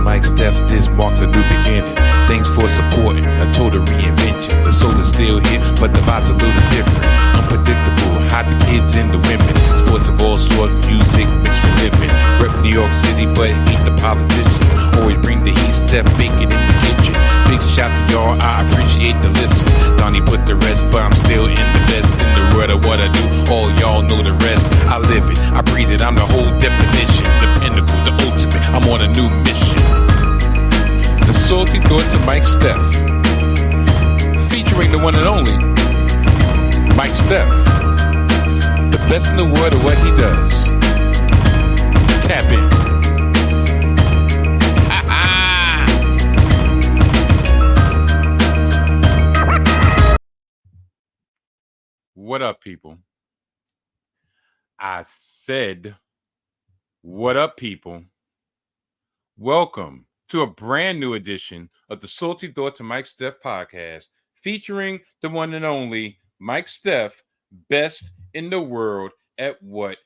Mike Steph, this marks a new beginning. Thanks for supporting a total reinvention. The soul is still here, but the vibe's a little different. Unpredictable, hot the kids and the women. Sports of all sorts, music mixed with living. Rep New York City, but ain't the politician. Always bring the heat, Steph, bacon in the kitchen. Big shout to y'all, I appreciate the listen. Donnie put the rest, but I'm still in the best. In the world of what I do, all y'all know the rest. I live it, I breathe it, I'm the whole definition. The pinnacle, the ultimate, I'm on a new mission. The Salty Thoughts of Mike Steph, featuring the one and only Mike Steph, the best in the world at what he does. Tap in. What up, people? I said, what up, people? Welcome to a brand new edition of the Salty Thoughts of Mike Steph podcast, featuring the one and only Mike Steph, best in the world at what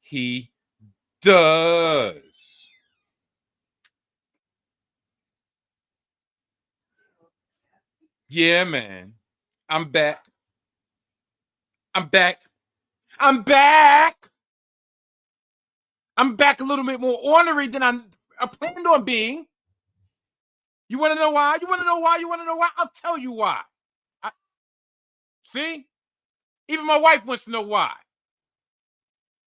he does. Yeah, man. I'm back. I'm back a little bit more ornery than I planned on being. You want to know why? I'll tell you why. See? Even my wife wants to know why.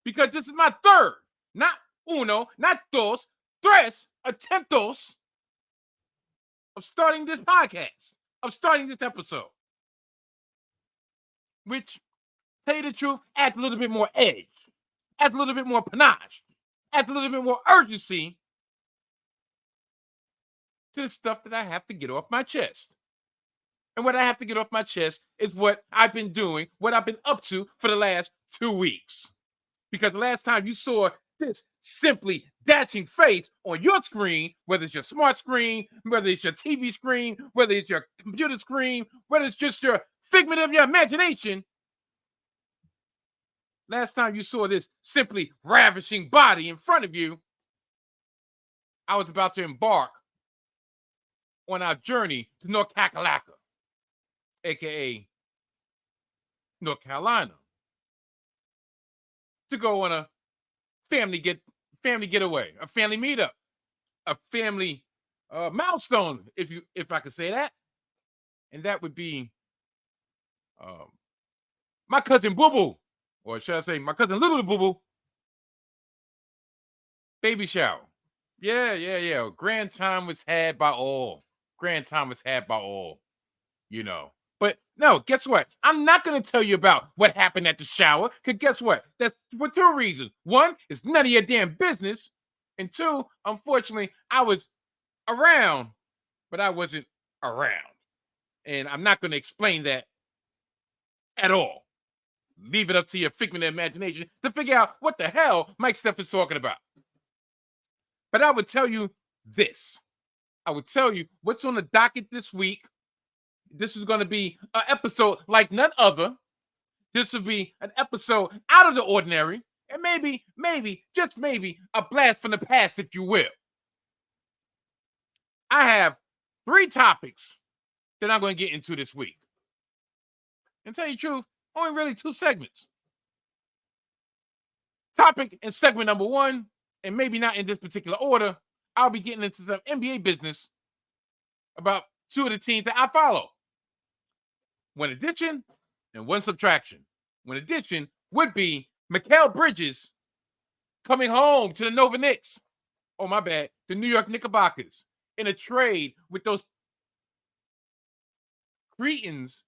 Because this is my third, not uno, not dos, tres attemptos of starting this podcast, of starting this episode. Which, tell you the truth, adds a little bit more edge, adds a little bit more panache, adds a little bit more urgency to the stuff that I have to get off my chest. And what I have to get off my chest is what I've been doing, what I've been up to for the last 2 weeks. Because the last time you saw this simply dashing face on your screen, whether it's your smart screen, whether it's your TV screen, whether it's your computer screen, whether it's just your figment of your imagination, last time you saw this simply ravishing body in front of you, I was about to embark on our journey to North Kakalaka, aka North Carolina, to go on a family getaway, a family meetup, a family milestone, if I could say that, and that would be my cousin Boo Boo, or should I say my cousin Little Boo Boo, baby shower. Yeah. Grand time was had by all. You know. But no, guess what? I'm not going to tell you about what happened at the shower, because guess what? That's for 2 reasons. One, it's none of your damn business. And 2, unfortunately, I was around, but I wasn't around. And I'm not going to explain that at all. Leave it up to your figment of imagination to figure out what the hell Mike Steph is talking about. But I would tell you this. I would tell you what's on the docket this week. This is going to be an episode like none other. This will be an episode out of the ordinary. And maybe, just maybe, a blast from the past, if you will. I have 3 topics that I'm going to get into this week. And tell you the truth, only really 2 segments. Topic and segment number 1, and maybe not in this particular order, I'll be getting into some NBA business about 2 of the teams that I follow. 1 addition and 1 subtraction. 1 addition would be Mikal Bridges coming home to the Nova Knicks. Oh, my bad. The New York Knickerbockers in a trade with those Cretans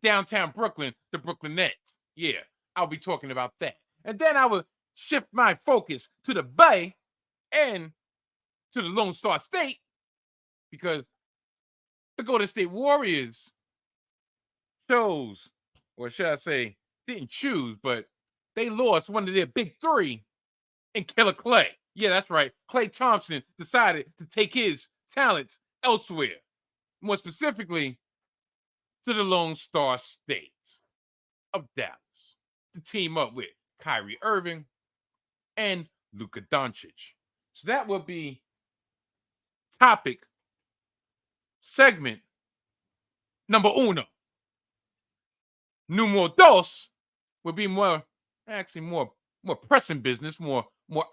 downtown Brooklyn, the Brooklyn Nets. Yeah, I'll be talking about that. And then I will shift my focus to the Bay and to the Lone Star State, because the Golden State Warriors chose, or should I say, didn't choose, but they lost one of their big 3 in Killer Klay. Yeah, that's right. Klay Thompson decided to take his talents elsewhere, more specifically to the Lone Star State of Dallas, to team up with Kyrie Irving and Luka Doncic. So that will be topic, segment number uno. Numero dos will be more pressing business, more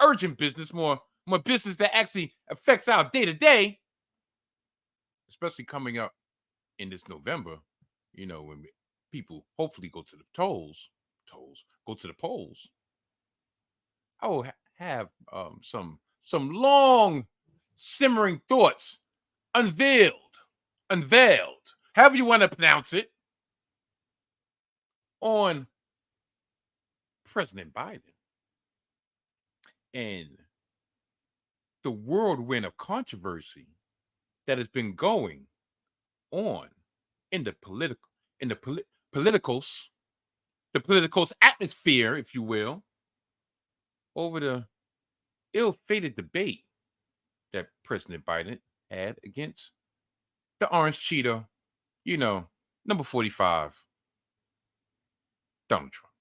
urgent business, more business that actually affects our day to day, especially coming up in this November. When people hopefully go to the go to the polls. I will have some long simmering thoughts unveiled, however you want to pronounce it, on President Biden and the whirlwind of controversy that has been going on in the politicals atmosphere, if you will, over the ill-fated debate that President Biden had against the Orange Cheeto, number 45, Donald Trump,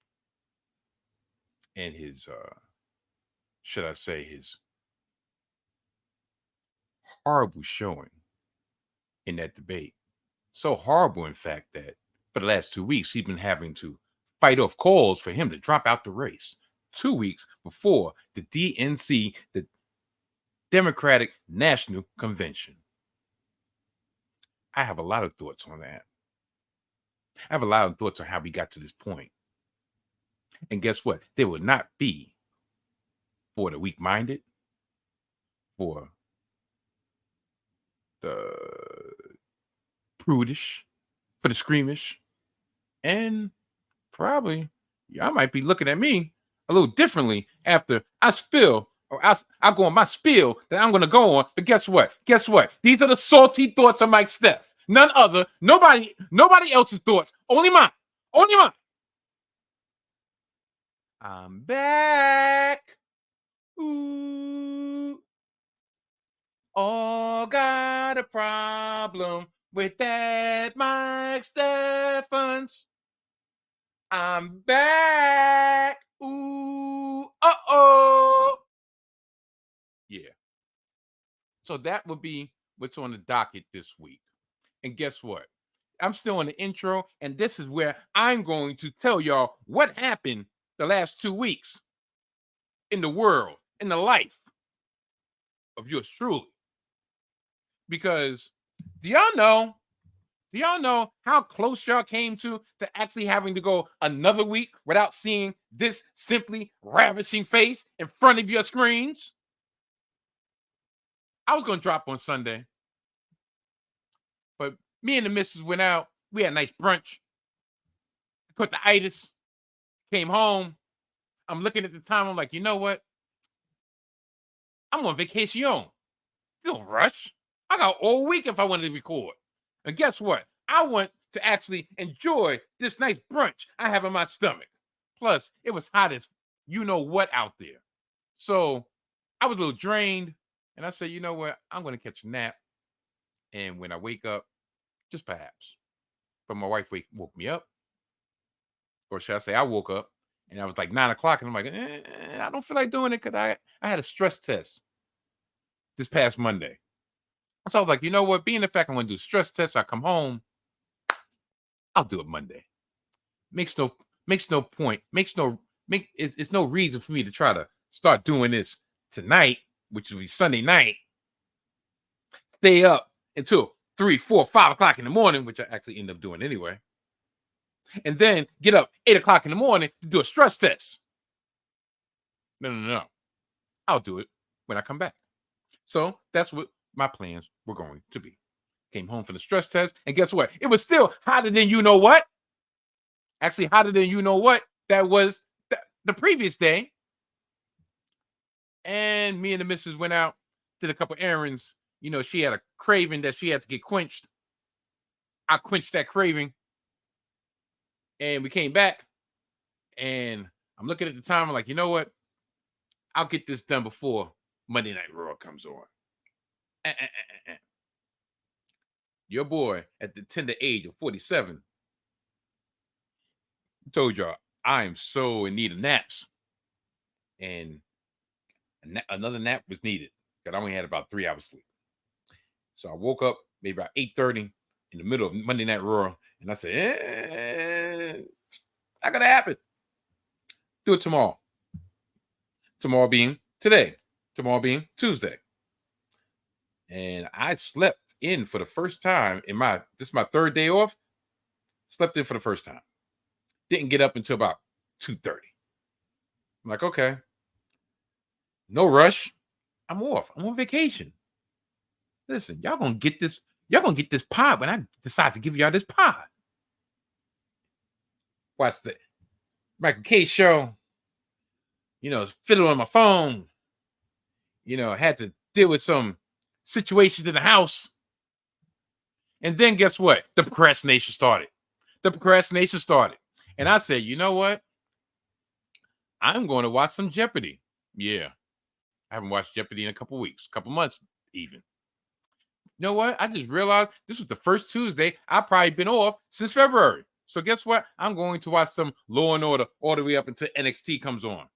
and his, should I say, his horrible showing in that debate. So horrible, in fact, that for the last 2 weeks, he's been having to fight off calls for him to drop out the race 2 weeks before the DNC, the Democratic National Convention. I have a lot of thoughts on that. I have a lot of thoughts on how we got to this point. And guess what? They will not be for the weak-minded, for the prudish, for the squeamish, and probably y'all might be looking at me a little differently after I spill, or I go on my spill that I'm going to go on. But guess what? These are the salty thoughts of Mike Steph. None other, nobody else's thoughts. Only mine. I'm back. Ooh. All got a problem with that Mike Stephens. I'm back. Ooh. Uh-oh. Yeah. So that would be what's on the docket this week. And guess what? I'm still in the intro, and this is where I'm going to tell y'all what happened the last 2 weeks in the world, in the life of yours truly. Because do y'all know how close y'all came to actually having to go another week without seeing this simply ravishing face in front of your screens? I was going to drop on Sunday, but me and the missus went out. We had a nice brunch. Caught the itis. Came home. I'm looking at the time. I'm like, you know what? I'm on vacation. Don't rush. I got all week if I wanted to record. And guess what? I want to actually enjoy this nice brunch I have in my stomach. Plus, it was hot as you know what out there. So I was a little drained. And I said, you know what? I'm going to catch a nap. And when I wake up, just perhaps. But my wife woke me up. Or should I say I woke up and I was like 9 o'clock. And I'm like, I don't feel like doing it because I had a stress test this past Monday. So I was like, you know what? Being the fact I'm going to do stress tests, I come home, I'll do it Monday. Makes no point. It's no reason for me to try to start doing this tonight, which will be Sunday night. Stay up until 3, 4, 5 o'clock in the morning, which I actually end up doing anyway. And then get up 8 o'clock in the morning to do a stress test. No. I'll do it when I come back. So that's what my plans were going to be. Came home for the stress test, and guess what? It was still hotter than you know what. Actually, hotter than you know what. That was the previous day. And me and the missus went out, did a couple errands. She had a craving that she had to get quenched. I quenched that craving. And we came back, and I'm looking at the time. I'm like, you know what? I'll get this done before Monday Night Raw comes on. Your boy at the tender age of 47 told y'all I am so in need of naps. And another nap was needed because I only had about 3 hours sleep. So I woke up maybe about 8:30 in the middle of Monday Night Raw, and I said, not gonna happen. Do it tomorrow. Tomorrow being today. Tomorrow being Tuesday. And I slept in for the first time in this is my third day off. Slept in for the first time. Didn't get up until about 2:30. I'm like, okay. No rush. I'm off. I'm on vacation. Listen, y'all gonna get this. Y'all gonna get this pod when I decide to give y'all this pod. Watch the Michael K show. Fiddle on my phone. Had to deal with some situations in the house. And then guess what? The procrastination started. And I said, you know what? I'm going to watch some Jeopardy. Yeah. I haven't watched Jeopardy in a couple weeks, couple months even. You know what? I just realized this was the first Tuesday I've probably been off since February. So guess what? I'm going to watch some Law and Order all the way up until NXT comes on.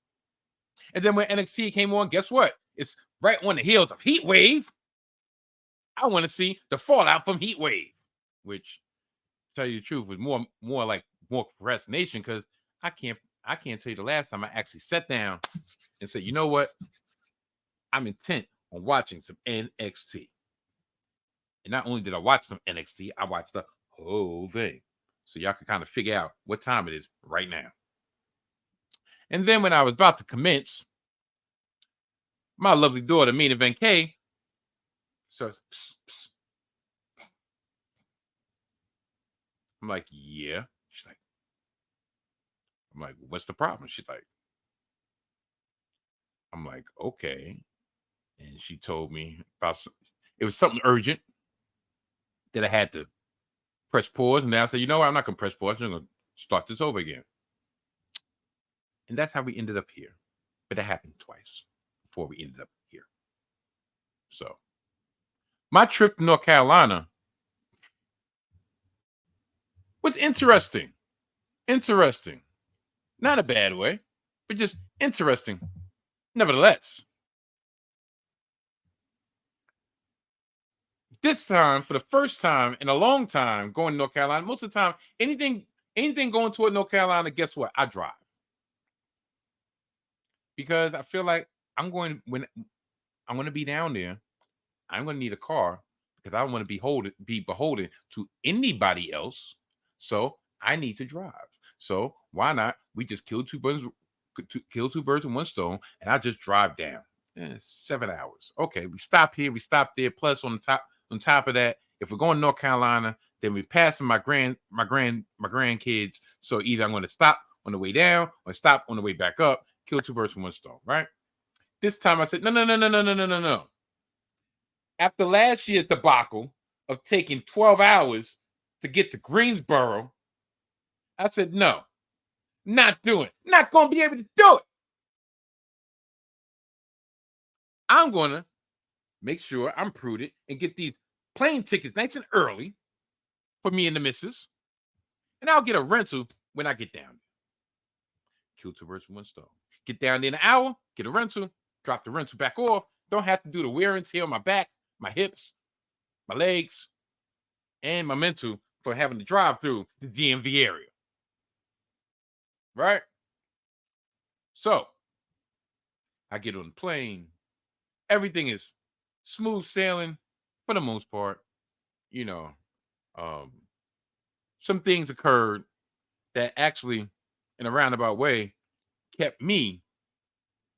And then when NXT came on, guess what? It's right on the heels of Heat Wave. I want to see the fallout from Heat Wave, which, to tell you the truth, was more procrastination because I can't tell you the last time I actually sat down and said, you know what? I'm intent on watching some NXT. And not only did I watch some NXT, I watched the whole thing. So y'all can kind of figure out what time it is right now. And then when I was about to commence, my lovely daughter, Main Event K, starts, psst, psst. I'm like, yeah. She's like, I'm like, what's the problem? She's like, I'm like, okay. And she told me about it was something urgent that I had to press pause. And then I said, you know what? I'm not going to press pause. I'm going to start this over again. And that's how we ended up here. But that happened twice before we ended up here. So my trip to North Carolina was interesting. Interesting. Not a bad way, but just interesting. Nevertheless, this time, for the first time in a long time, going to North Carolina, most of the time, anything going toward North Carolina, guess what? I drive. Because I feel like when I'm going to be down there, I'm going to need a car because I don't want to be beholden to anybody else. So I need to drive. So why not? We just kill two birds with one stone, and I just drive down. 7 hours. Okay, we stop here, we stop there. Plus, on top of that, if we're going to North Carolina, then we're passing my grandkids. So either I'm going to stop on the way down or stop on the way back up. Kill two birds with one stone, right? This time I said, no. After last year's debacle of taking 12 hours to get to Greensboro, I said, no, not doing it. Not going to be able to do it. I'm going to make sure I'm prudent and get these plane tickets nice and early for me and the missus. And I'll get a rental when I get down there. Kill two birds with one stone. Get down there in an hour, get a rental, drop the rental back off. Don't have to do the wear and tear on my back, my hips, my legs, and my mental for having to drive through the DMV area. Right? So, I get on the plane. Everything is smooth sailing for the most part. Some things occurred that actually, in a roundabout way, kept me,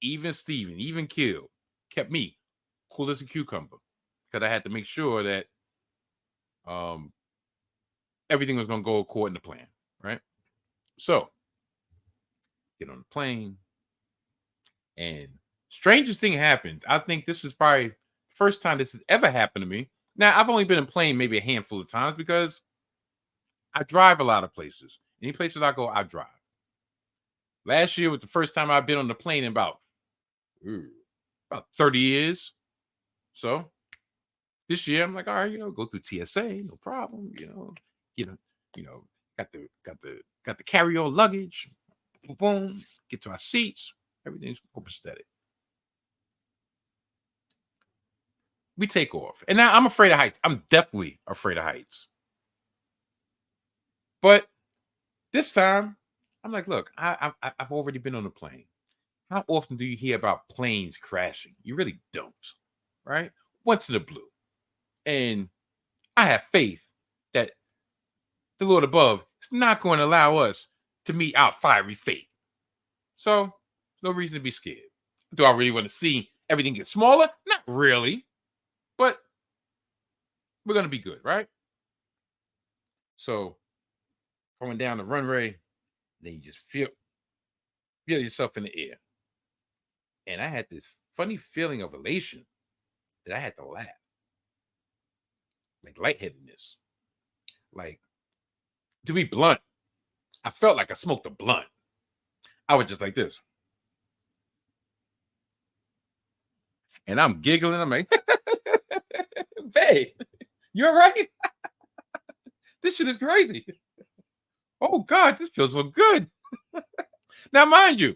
even Steven, even Kill, kept me cool as a cucumber. Because I had to make sure that everything was going to go according to plan, right? So, get on the plane, and strangest thing happened. I think this is probably the first time this has ever happened to me. Now, I've only been in plane maybe a handful of times because I drive a lot of places. Any places I go, I drive. Last year was the first time I've been on the plane in about 30 years. So this year I'm like, all right, go through TSA, no problem. Got the carry-on luggage. Boom, get to our seats. Everything's copacetic. we take off. And now I'm afraid of heights. I'm definitely afraid of heights. But this time, I'm like, look, I've already been on a plane. How often do you hear about planes crashing? You really don't, right? Once in the blue. And I have faith that the Lord above is not going to allow us to meet our fiery fate. So, no reason to be scared. Do I really want to see everything get smaller? Not really. But we're going to be good, right? So, going down the runway, then you just feel yourself in the air. And I had this funny feeling of elation that I had to laugh. Like lightheadedness. Like, to be blunt, I felt like I smoked a blunt. I was just like this. And I'm giggling. I'm like, babe, you all right? This shit is crazy. Oh, God, this feels so good. Now, mind you,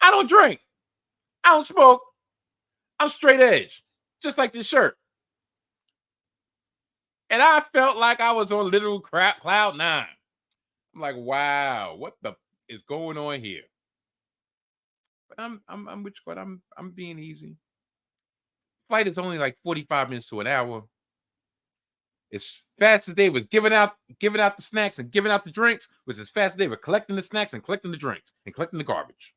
I don't drink. I don't smoke. I'm straight edge, just like this shirt. And I felt like I was on literal cloud nine. I'm like, wow, what the is going on here? But I'm which what I'm being easy. Flight is only like 45 minutes to an hour. As fast as they was giving out the snacks and giving out the drinks, was as fast as they were collecting the snacks and collecting the drinks and collecting the garbage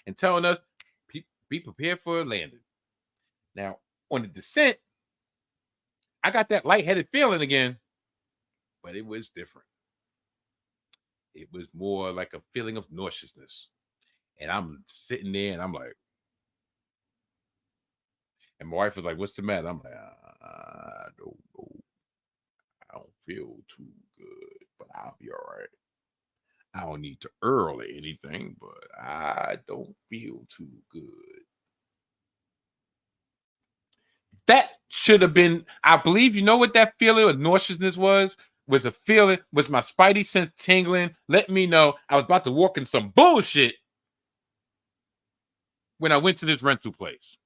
and telling us be prepared for a landing. Now, on the descent, I got that lightheaded feeling again, but it was different. It was more like a feeling of nauseousness. And I'm sitting there and I'm like, and my wife was like, what's the matter? I'm like, I don't know. I don't feel too good, but I'll be all right. I don't need to or anything, but I don't feel too good. That should have been, I believe, you know what that feeling of nauseousness was? Was a feeling, was my spidey sense tingling, letting me know I was about to walk in some bullshit when I went to this rental place.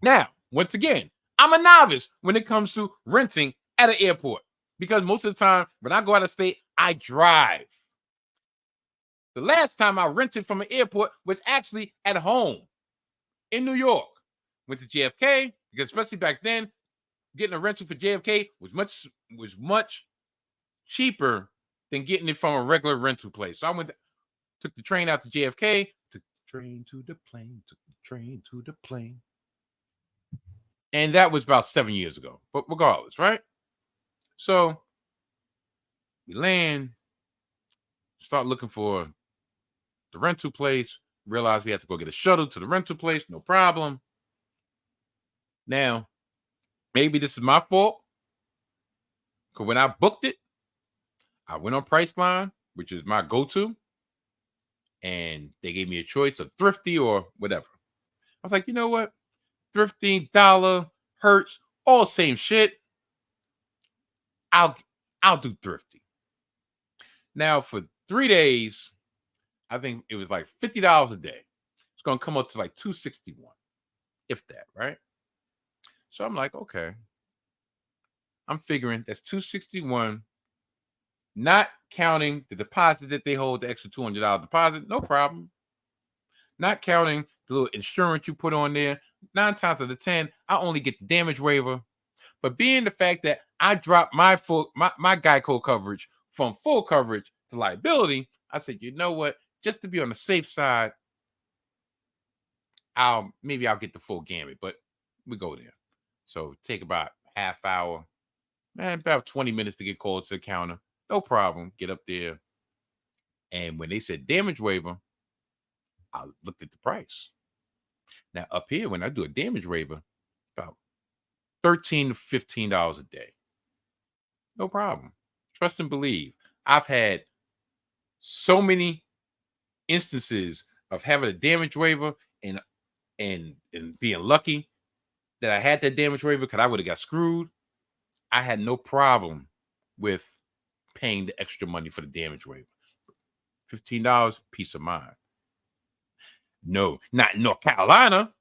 Now, once again, I'm a novice when it comes to renting at an airport because most of the time when I go out of state, I drive. The last time I rented from an airport was actually at home in New York. Went to JFK because especially back then, getting a rental for JFK was much cheaper than getting it from a regular rental place. So I took the train out to JFK, took the train to the plane, took the train to the plane. And that was about 7 years ago. But regardless, right? So we land, start looking for the rental place, realize we have to go get a shuttle to the rental place, no problem. Now, maybe this is my fault. Because when I booked it, I went on Priceline, which is my go-to, and they gave me a choice of Thrifty or whatever. I was like, you know what? Thrifty, Dollar, Hertz, all same shit. I'll do Thrifty. Now for 3 days, I think it was like $50 a day. It's gonna come up to like $261, if that, right? So I'm like, okay. I'm figuring that's $261, not counting the deposit that they hold, the extra $200 deposit, no problem. Not counting the little insurance you put on there. 9 times out of 10, I only get the damage waiver. But being the fact that I dropped my Geico coverage from full coverage to liability, I said, you know what? Just to be on the safe side, I'll get the full gamut. But we go there. So take about half hour, about 20 minutes to get called to the counter. No problem. Get up there. And when they said damage waiver, I looked at the price. Now up here, when I do a damage waiver, about $13 to $15 a day. No problem. Trust and believe. I've had so many instances of having a damage waiver and being lucky that I had that damage waiver because I would have got screwed. I had no problem with paying the extra money for the damage waiver. $15, peace of mind. No, not North Carolina,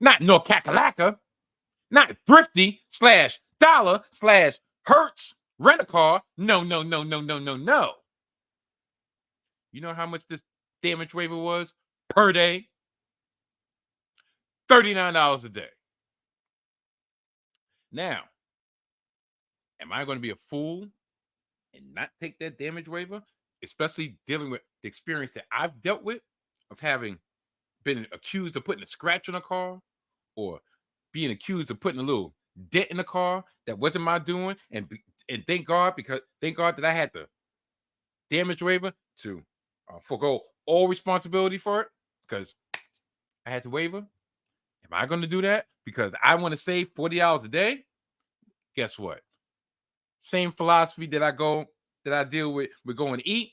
not North Kakalaka, Not thrifty / dollar / Hertz rent a car. No. You know how much this damage waiver was per day? $39 a day. Now, am I going to be a fool and not take that damage waiver, especially dealing with the experience that I've dealt with of having been accused of putting a scratch on a car or being accused of putting a little dent in the car that wasn't my doing, and thank God that I had the damage waiver to forego all responsibility for it because I had the waiver. Am I going to do that because I want to save $40 a day? Guess what? Same philosophy that I deal with going to eat.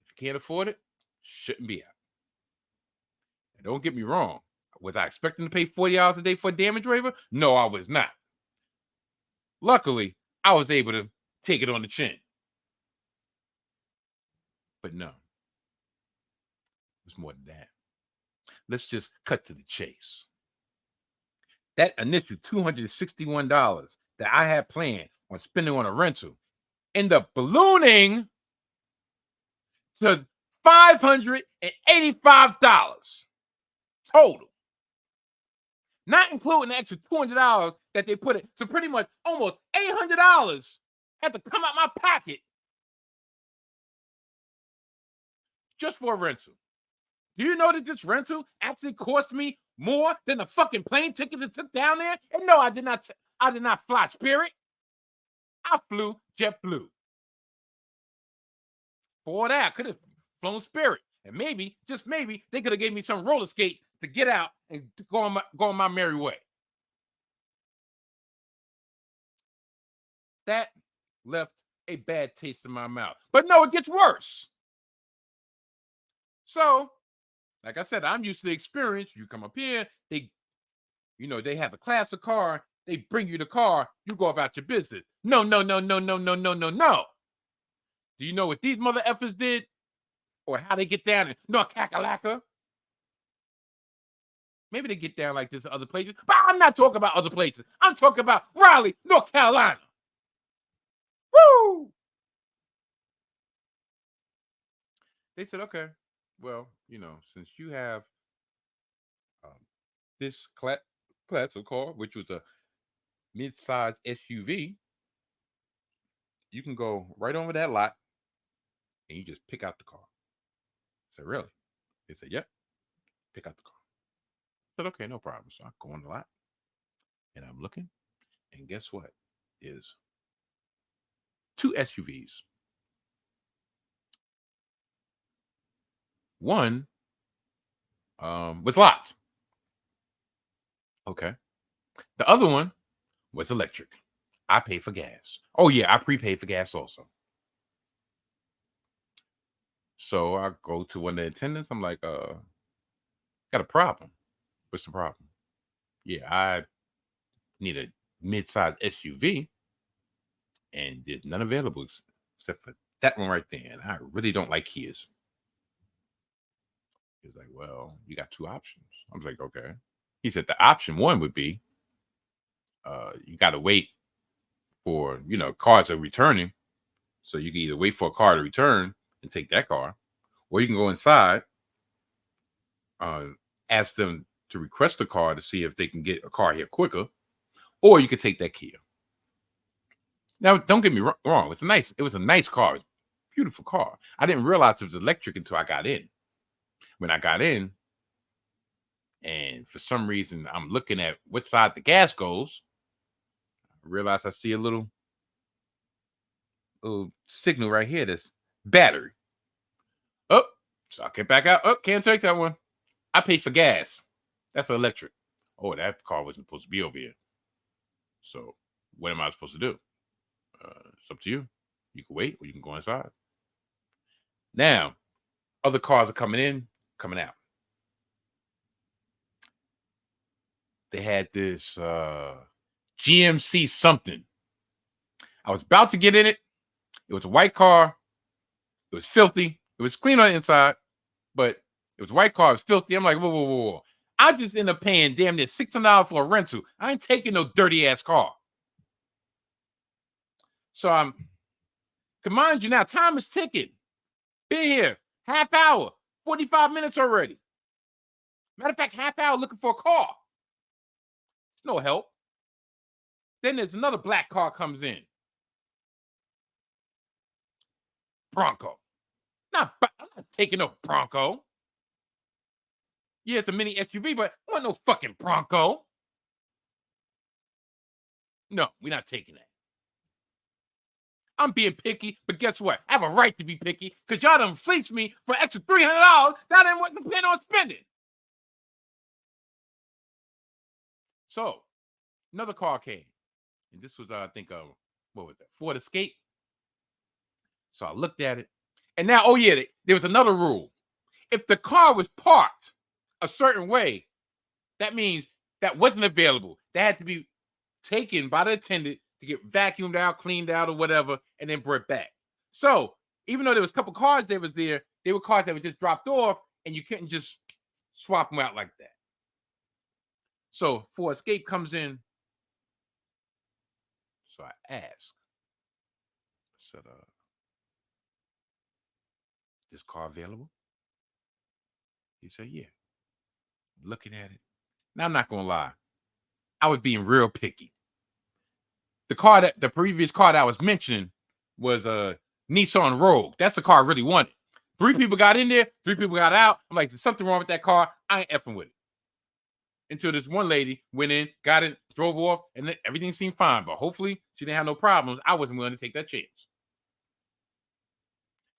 If you can't afford it, shouldn't be out. And don't get me wrong. Was I expecting to pay $40 a day for a damage waiver? No, I was not. Luckily, I was able to take it on the chin. But no, it's more than that. Let's just cut to the chase. That initial $261 that I had planned on spending on a rental ended up ballooning to $585 total. Not including the extra $200 that they put it. So pretty much almost $800 had to come out my pocket just for a rental. Do you know that this rental actually cost me more than the fucking plane tickets it took down there? And no, I did not fly Spirit. I flew JetBlue. For that, I could have flown Spirit. And maybe, just maybe, they could have gave me some roller skates to get out and go on my merry way. That left a bad taste in my mouth. But no, it gets worse. So, like I said, I'm used to the experience. You come up here, they have a classic car. They bring you the car. You go about your business. No. Do you know what these mother effers did? Or how they get down in North Kakalaka? Maybe they get down like this in other places. But I'm not talking about other places. I'm talking about Raleigh, North Carolina. Woo! They said, okay, well, since you have this classic car, which was a mid-size SUV, you can go right over that lot and you just pick out the car. I said, really? They said, yep, pick out the car. I said, okay, no problem. So I go on the lot and I'm looking, and guess what? Is 2 SUVs. One was locked. Okay. The other one was electric. I pay for gas. Oh yeah, I prepaid for gas also. So I go to one of the attendants. I'm like, got a problem. What's the problem? Yeah, I need a mid-size SUV, and there's none available except for that one right there. And I really don't like Kias. He's like, well, you got 2 options. I was like, okay. He said the option 1 would be you got to wait for, cars are returning. So you can either wait for a car to return and take that car, or you can go inside, ask them to request a car to see if they can get a car here quicker, or you could take that Kia. Now, don't get me wrong. It was a nice car. It was a beautiful car. I didn't realize it was electric until I got in. When I got in, and for some reason, I'm looking at what side the gas goes, I realize I see a little signal right here that's battery. Oh, so I get back out. Oh, can't take that one. I paid for gas. That's electric. Oh, that car wasn't supposed to be over here. So what am I supposed to do? It's up to you. You can wait or you can go inside. Now, other cars are coming in, coming out. They had this GMC something. I was about to get in it. It was a white car. It was filthy. It was clean on the inside, but it was a white car. It was filthy. I'm like, whoa. I just end up paying damn near $600 for a rental. I ain't taking no dirty ass car. So I'm, mind you now, time is ticking. Been here, half hour, 45 minutes already. Matter of fact, half hour looking for a car. It's no help. Then there's another black car comes in. Bronco. I'm not taking no Bronco. Yeah, it's a mini SUV, but I want no fucking Bronco. No, we're not taking that. I'm being picky, but guess what? I have a right to be picky because y'all done fleeced me for an extra $300 that I didn't want to plan on spending. So, another car came. And this was, I think, what was that? Ford Escape. So I looked at it. And now, oh yeah, there was another rule. If the car was parked a certain way, that means that wasn't available. That had to be taken by the attendant to get vacuumed out, cleaned out, or whatever, and then brought back. So even though there was a couple cars that was there, they were cars that were just dropped off, and you couldn't just swap them out like that. So Ford Escape comes in. So I asked, I said, this car available? He said, yeah. Looking at it. Now, I'm not going to lie. I was being real picky. The previous car that I was mentioning was a Nissan Rogue. That's the car I really wanted. 3 people got in there, 3 people got out. I'm like, there's something wrong with that car. I ain't effing with it. Until this one lady went in, got it, drove off, and then everything seemed fine. But hopefully she didn't have no problems. I wasn't willing to take that chance.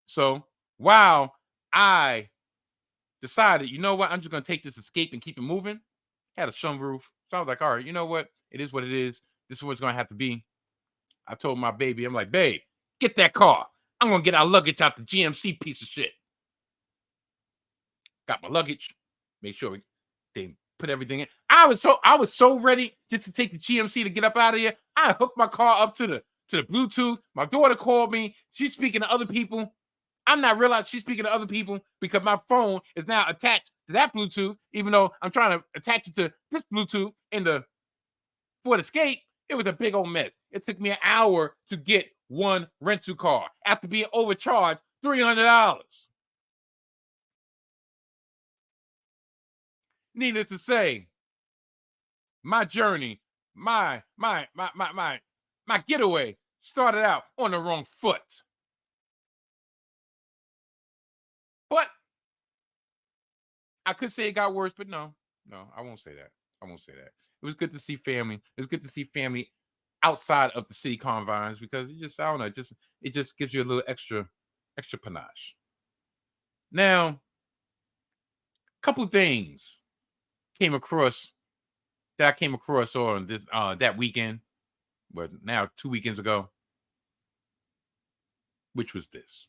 So while I decided, you know what, I'm just going to take this Escape and keep it moving, had a sunroof. So I was like, all right, you know what? It is what it is. This is what it's going to have to be. I told my baby, I'm like, babe, get that car. I'm going to get our luggage out the GMC piece of shit. Got my luggage. Make sure they put everything in. I was so ready just to take the GMC to get up out of here. I hooked my car up to the Bluetooth. My daughter called me. She's speaking to other people. I'm not realizing she's speaking to other people because my phone is now attached to that Bluetooth, even though I'm trying to attach it to this Bluetooth in the Ford Escape. It was a big old mess. It took me an hour to get one rental car after being overcharged $300. Needless to say, my journey, my getaway started out on the wrong foot. But I could say it got worse, but no, I won't say that. It was good to see family. It was good to see family outside of the city confines because it just, I don't know, it just gives you a little extra panache. Now, a couple of things I came across on this that weekend, but now 2 weekends ago, which was this.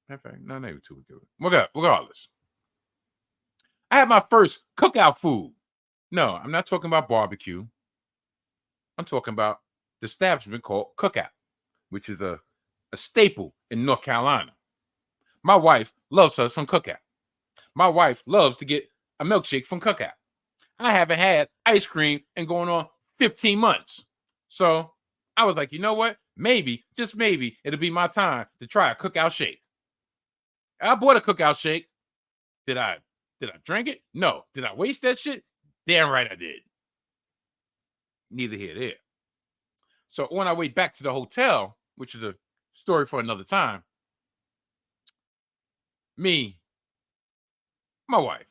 In fact, no, maybe 2 weeks ago. Regardless, I had my first cookout food. No, I'm not talking about barbecue. I'm talking about the establishment called Cookout, which is a staple in North Carolina. My wife loves her some Cookout. My wife loves to get a milkshake from Cookout. I haven't had ice cream in going on 15 months. So I was like, you know what? Maybe, just maybe, it'll be my time to try a Cookout shake. I bought a Cookout shake. Did I drink it? No. Did I waste that shit? Damn right I did. Neither here nor there. So on our way back to the hotel, which is a story for another time, me, my wife,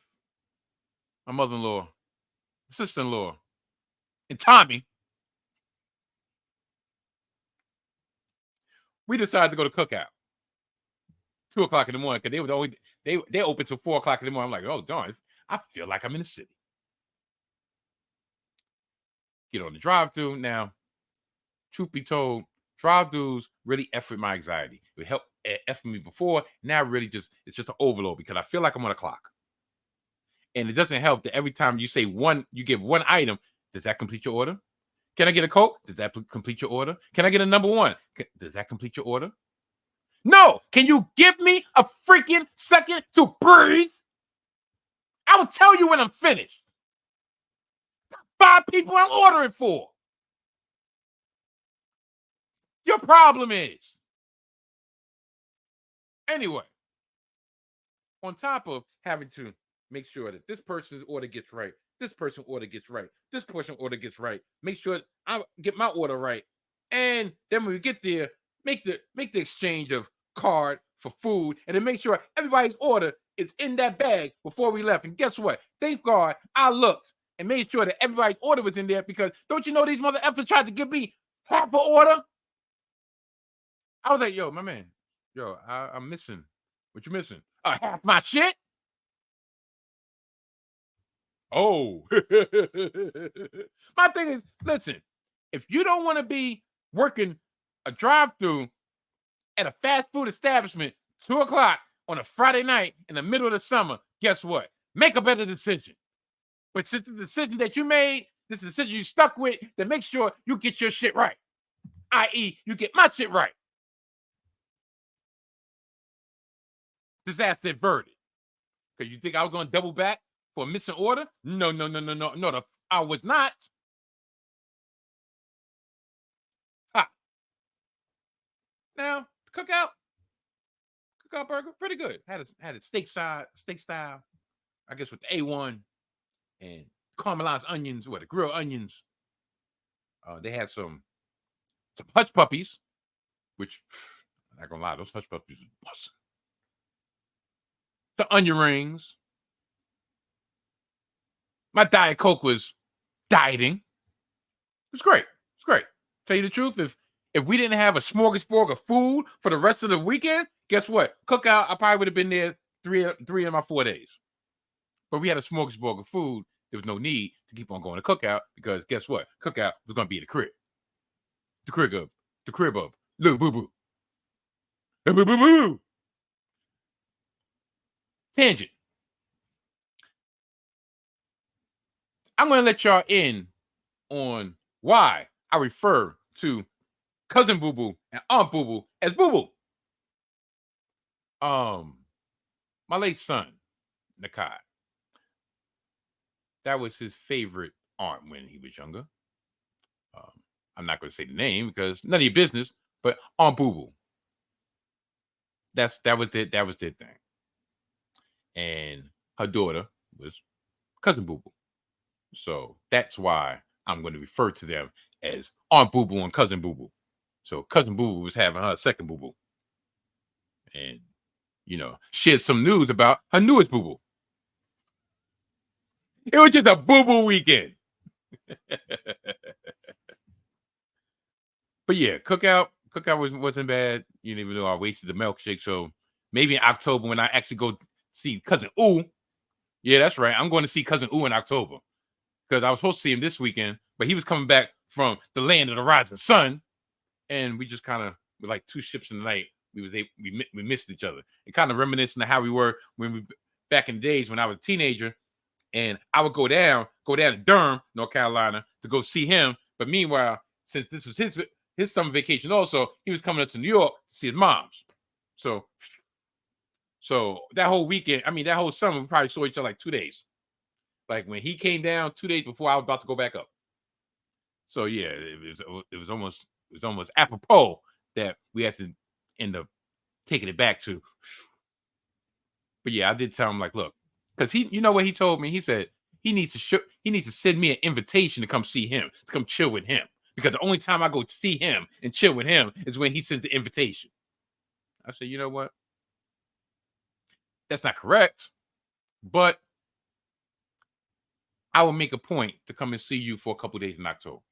my mother-in-law, my sister-in-law, and Tommy, we decided to go to Cookout. 2:00 in the morning because they open till 4:00 in the morning. I'm like, oh darn, I feel like I'm in the city. Get on the drive-through. Now, truth be told, drive-throughs really effort my anxiety. It helped effort me before. Now really it's just an overload because I feel like I'm on a clock. And it doesn't help that every time you say you give one item, does that complete your order? Can I get a Coke? Does that complete your order? Can I get a number one? Does that complete your order? No. Can you give me a freaking second to breathe? I will tell you when I'm finished. 5 people I'm ordering for. Your problem is. Anyway, on top of having to make sure that this person's order gets right, this person's order gets right, this person's order gets right, make sure I get my order right. And then when we get there, make the exchange of card for food, and then make sure everybody's order is in that bag before we left. And guess what? Thank God I looked and made sure that everybody's order was in there, because don't you know these mother effers tried to give me half an order? I was like, yo, my man, yo, I'm missing. What you missing? Half my shit? Oh. My thing is, listen, if you don't want to be working a drive-through at a fast food establishment 2 o'clock on a Friday night in the middle of the summer, guess what? Make a better decision. But since the decision that you made, this is the decision you stuck with, then make sure you get your shit right. I.e., you get my shit right. Disaster averted. Because you think I was going to double back for a missing order? No, I was not. Ha. Now, cookout burger, pretty good. Had a steak style, I guess, with the A1 and caramelized onions, the grilled onions. They had some hush puppies, which, I'm not gonna lie, those hush puppies was busting. The onion rings. My Diet Coke was dieting. It's great. Tell you the truth, if we didn't have a smorgasbord of food for the rest of the weekend, guess what? Cookout, I probably would have been there three of my 4 days. But we had a smorgasbord of food. There was no need to keep on going to cookout, because guess what? Cookout was going to be in the crib. The crib of Lil Boo Boo. Boo Boo Boo. Tangent. I'm going to let y'all in on why I refer to Cousin Boo Boo and Aunt Boo Boo as Boo Boo. My late son, Nakai, that was his favorite aunt when he was younger. I'm not going to say the name because none of your business, but Aunt Boo Boo. That was their thing. And her daughter was Cousin Boo Boo. So that's why I'm going to refer to them as Aunt Boo Boo and Cousin Boo Boo. So Cousin Boo Boo was having her second Boo Boo. And, shared some news about her newest Boo Boo. It was just a Boo Boo weekend. But yeah, cookout wasn't bad. Even though I wasted the milkshake. So maybe in October, when I actually go see Cousin Ooh. Yeah, that's right. I'm going to see Cousin Ooh in October, because I was supposed to see him this weekend, but he was coming back from the land of the rising sun, and we just kind of were like two ships in the night. We missed each other. And kind of reminiscent of how we were when we back in the days when I was a teenager, and I would go down to Durham, North Carolina, to go see him. But meanwhile, since this was his summer vacation, also he was coming up to New York to see his mom's. So that whole weekend, that whole summer, we probably saw each other like 2 days. Like when he came down 2 days before I was about to go back up. So yeah, it was almost apropos that we had to end up taking it back to. But yeah, I did tell him, like, look, because you know what he told me? He said he needs to send me an invitation to come see him, to come chill with him. Because the only time I go see him and chill with him is when he sends the invitation. I said, you know what? That's not correct, but I will make a point to come and see you for a couple days in October.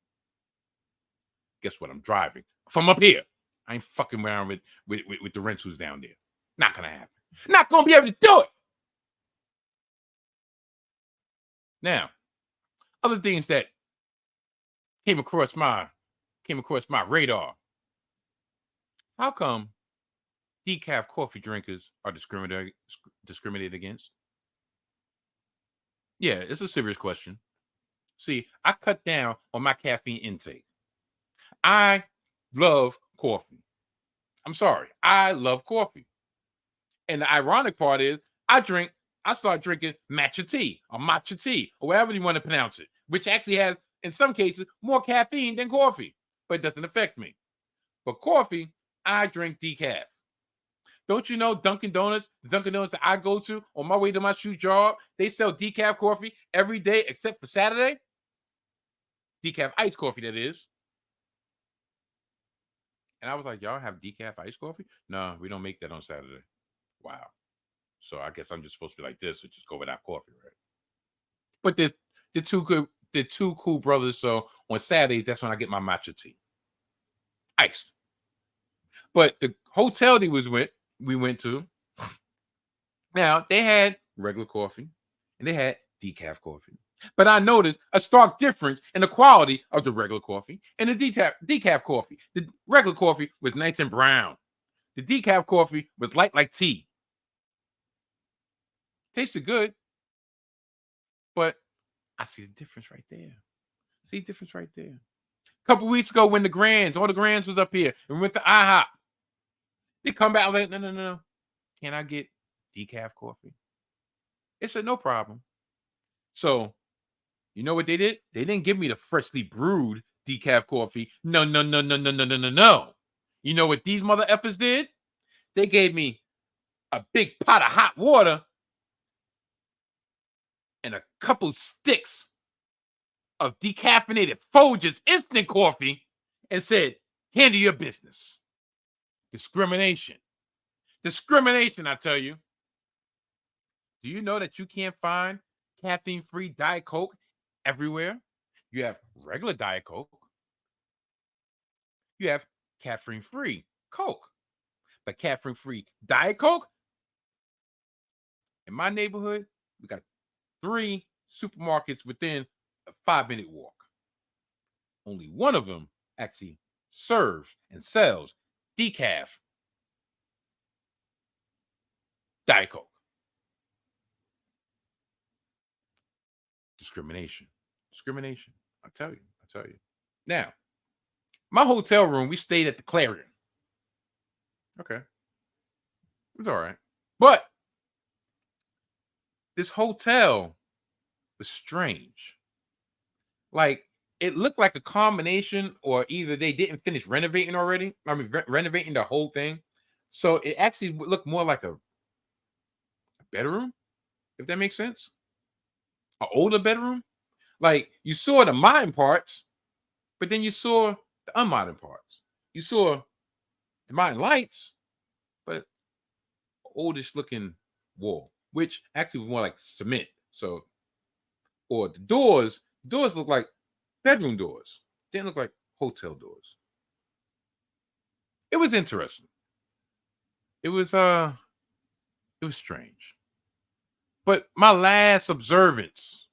Guess what? I'm driving from up here. I ain't fucking around with the rentals down there. Not gonna happen. Not gonna be able to do it. Now, other things that came across my radar. How come decaf coffee drinkers are discriminated against? Yeah, it's a serious question. See, I cut down on my caffeine intake. I love coffee. I'm sorry. I love coffee. And the ironic part is I drink I started drinking matcha tea or matcha tea or whatever you want to pronounce it, which actually has, in some cases, more caffeine than coffee, but it doesn't affect me. But coffee, I drink decaf. Don't you know Dunkin' Donuts, the Dunkin' Donuts that I go to on my way to my shoe job, they sell decaf coffee every day except for Saturday? Decaf iced coffee, that is. And I was like, y'all have decaf iced coffee? No, we don't make that on Saturday. Wow. So I guess I'm just supposed to be like this or just go without coffee, right? But the two cool brothers. So on Saturdays, that's when I get my matcha tea. Iced. But the hotel we went to, now they had regular coffee and they had decaf coffee. But I noticed a stark difference in the quality of the regular coffee and the decaf coffee. The regular coffee was nice and brown. The decaf coffee was light like tea. Tasted good, but I see the difference right there. See the difference right there. A couple weeks ago when all the Grands was up here and we went to IHOP. They come back like, no. Can I get decaf coffee? They said, no problem. So, you know what they did? They didn't give me the freshly brewed decaf coffee. No. You know what these mother effers did? They gave me a big pot of hot water and a couple sticks of decaffeinated Folgers instant coffee and said, handle your business. Discrimination, I tell you. Do you know that you can't find caffeine-free Diet Coke everywhere? You have regular Diet Coke. You have caffeine-free Coke. But caffeine-free Diet Coke, in my neighborhood, we got 3 supermarkets within a 5-minute walk. Only one of them actually serves and sells decaf Diet Coke. Discrimination. I tell you. Now, my hotel room, we stayed at the Clarion. Okay. It was all right. But this hotel was strange. Like, it looked like a combination, or either they didn't finish renovating already. I mean, renovating the whole thing. So it actually looked more like a bedroom, if that makes sense. An older bedroom. Like, you saw the modern parts, but then you saw the unmodern parts. You saw the modern lights, but oldish looking wall, which actually was more like cement. So, or the doors look like bedroom doors. Didn't look like hotel doors. It was interesting. It was strange. But my last observance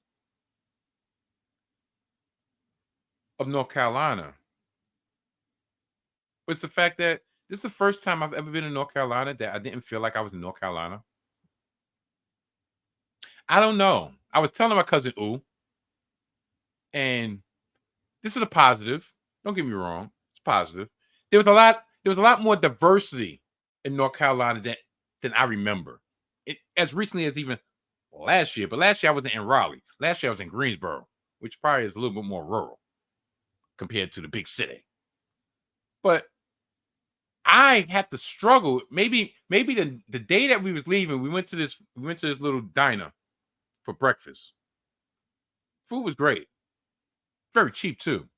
of North Carolina was the fact that this is the first time I've ever been in North Carolina that I didn't feel like I was in North Carolina. I don't know. I was telling my cousin, ooh, and this is a positive. Don't get me wrong. It's positive. There was a lot more diversity in North Carolina than I remember. As recently as even last year. But last year I wasn't in Raleigh. Last year I was in Greensboro, which probably is a little bit more rural compared to the big city. But I had to struggle. Maybe the day that we was leaving, we went to this little diner for breakfast. Food was great. Very cheap too.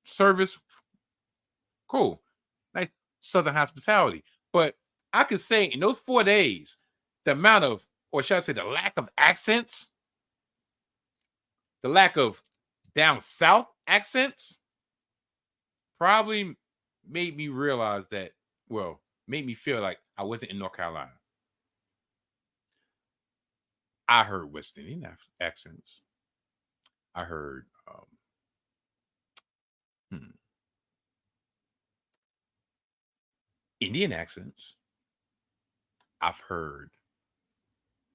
Service, cool. Nice Southern hospitality. But I could say in those 4 days, the amount of, or should I say the lack of accents, the lack of down south accents, probably made me realize that, well, made me feel like I wasn't in North Carolina. I heard West Indian accents. I heard Indian accents. I've heard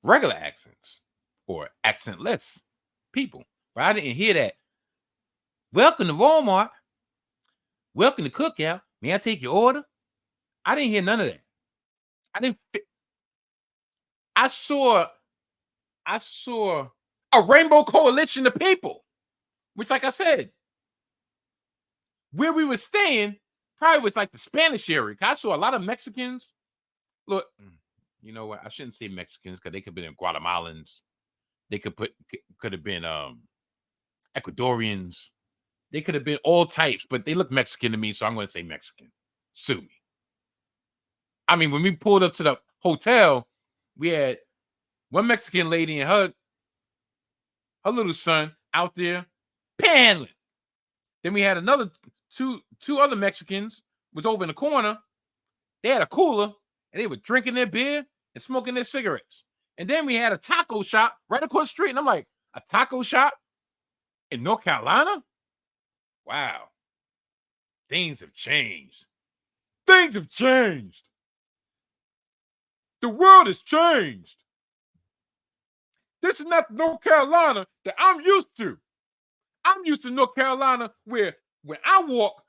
regular accents or accentless people, but I didn't hear that. Welcome to Walmart. Welcome to Cookout. May I take your order? I didn't hear none of that. I saw I saw a rainbow coalition of people, which, like I said, where we were staying probably was like the Spanish area. I saw a lot of Mexicans. Look, you know what? I shouldn't say Mexicans because they could have been Guatemalans. They could have been Ecuadorians. They could have been all types, but they look Mexican to me, so I'm going to say Mexican. Sue me. I mean, when we pulled up to the hotel, we had one Mexican lady and her little son out there panhandling. Then we had another two other Mexicans was over in the corner. They had a cooler and they were drinking their beer and smoking their cigarettes. And then we had a taco shop right across the street. And I'm like, a taco shop in North Carolina? Wow. Things have changed. Things have changed. The world has changed. This is not North Carolina that I'm used to. I'm used to North Carolina where when I walk,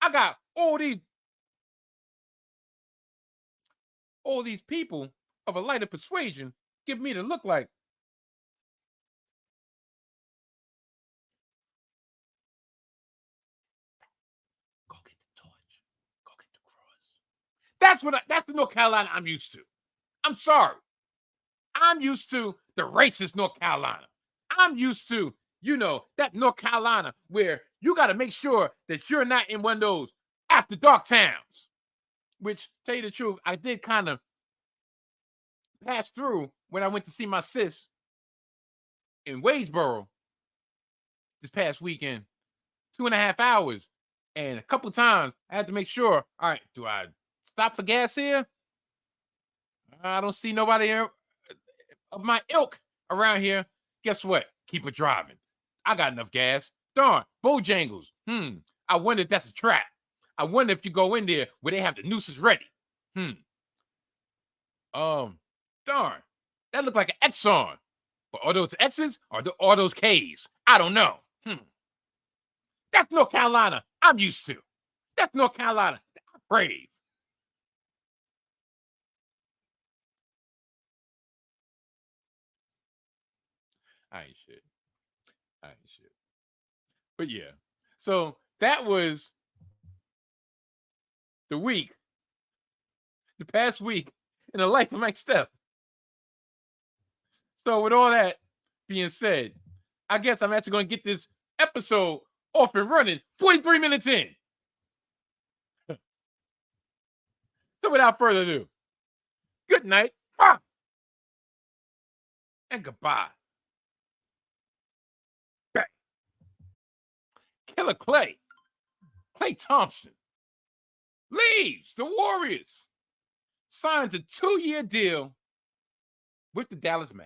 I got all these people of a lighter persuasion give me the look like, go get the torch, go get the cross. That's the North Carolina I'm used to. I'm sorry. I'm used to the racist North Carolina. I'm used to, that North Carolina where you got to make sure that you're not in one of those after dark towns, which, tell you the truth, I did kind of pass through when I went to see my sis in Wadesboro this past weekend, 2.5 hours. And a couple of times I had to make sure, all right, do I stop for gas here? I don't see nobody of my ilk around here. Guess what? Keep it driving. I got enough gas. Darn, Bojangles. I wonder if that's a trap. I wonder if you go in there where they have the nooses ready. Darn, that looked like an Exxon. But are those X's or are those K's? I don't know. That's North Carolina I'm used to. That's North Carolina that I brave. I ain't shit. But yeah. So that was the past week in the life of Mike Steph. So with all that being said, I guess I'm actually going to get this episode off and running 43 minutes in. So without further ado, good night and goodbye. Back. Killer Klay Thompson leaves the Warriors, signs a 2-year deal with the Dallas Mavs.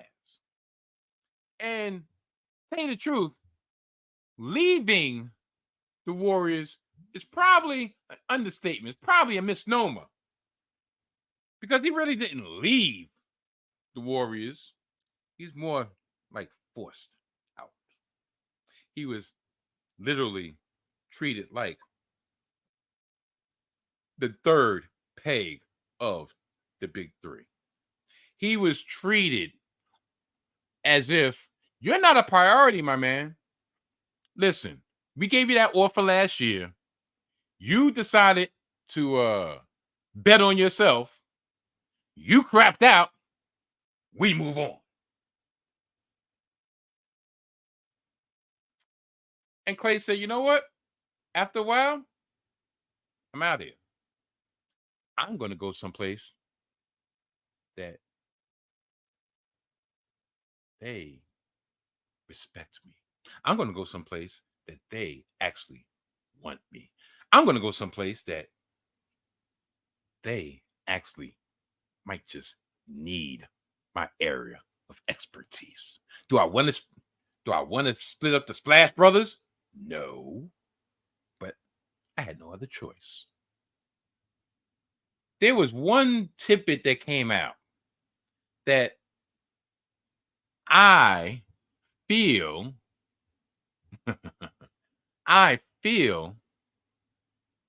And tell you the truth, leaving the Warriors is probably an understatement. It's probably a misnomer. Because he really didn't leave the Warriors. He's more like forced out. He was literally treated like the third peg of the big three. He was treated as if you're not a priority, my man. Listen, we gave you that offer last year. You decided to bet on yourself. You crapped out. We move on. And Klay said, you know what? After a while, I'm out of here. I'm going to go someplace that they respect me. I'm going to go someplace that they actually want me. I'm going to go someplace that they actually might just need my area of expertise. Do I want to split up the Splash Brothers? No. But I had no other choice. There was one tidbit that came out that I feel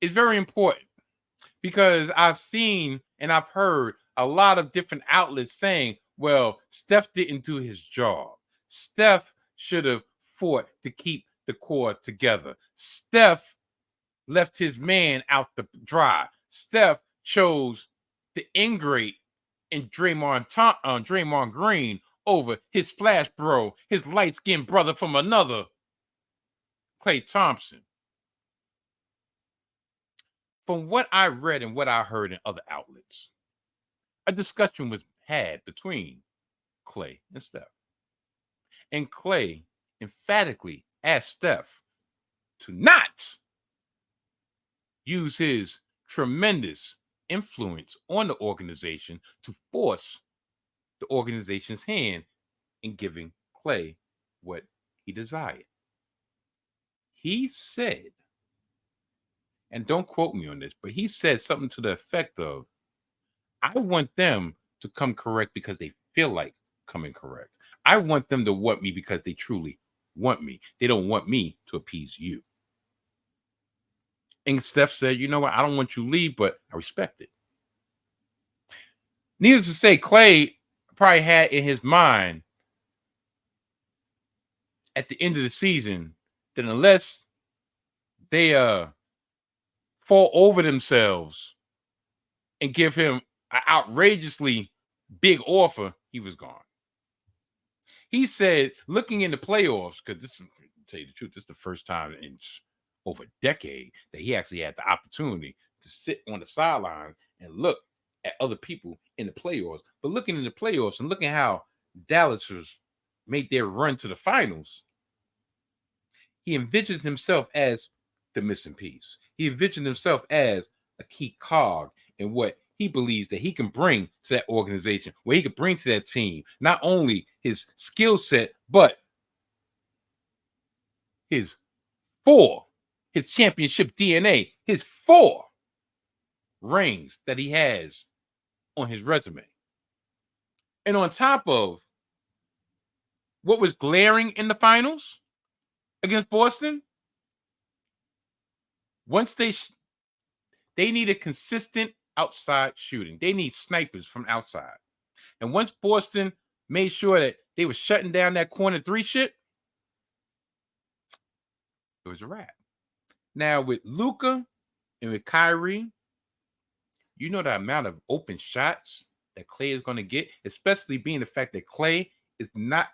is very important, because I've seen and I've heard a lot of different outlets saying, Well, Steph didn't do his job. Steph should have fought to keep the core together. Steph left his man out to dry. Steph chose the ingrate in Draymond Green over his splash bro, his light-skinned brother from another, Klay Thompson. From what I read and what I heard in other outlets, a discussion was had between Klay and Steph. And Klay emphatically asked Steph to not use his tremendous influence on the organization to force the organization's hand in giving Klay what he desired. He said, and don't quote me on this, but he said something to the effect of, I want them to come correct because they feel like coming correct. I want them to want me because they truly want me. They don't want me to appease you. And Steph said, you know what? I don't want you to leave, but I respect it. Needless to say, Klay probably had in his mind at the end of the season that unless they fall over themselves and give him an outrageously big offer, he was gone. He said, looking in the playoffs, because this, to tell you the truth, this is the first time in over a decade that he actually had the opportunity to sit on the sideline and look at other people in the playoffs. But looking in the playoffs and looking how Dallas was made their run to the finals, he envisioned himself as the missing piece. He envisioned himself as a key cog in what he believes that he can bring to that organization, what he could bring to that team. Not only his skill set, but his championship DNA, his 4 rings that he has on his resume. And on top of what was glaring in the finals against Boston, once they needed consistent outside shooting. They need snipers from outside. And once Boston made sure that they were shutting down that corner 3 shit, it was a wrap. Now with Luka and with Kyrie, you know the amount of open shots that Klay is going to get, especially being the fact that Klay is not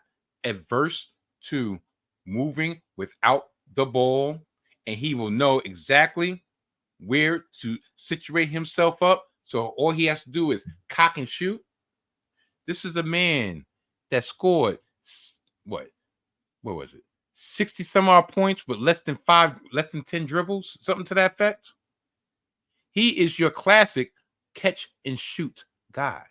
adverse to moving without the ball, and he will know exactly where to situate himself up. So all he has to do is cock and shoot. This is a man that scored what was it? 60 some odd points with less than 10 dribbles, something to that effect. He is your classic catch and shoot guy.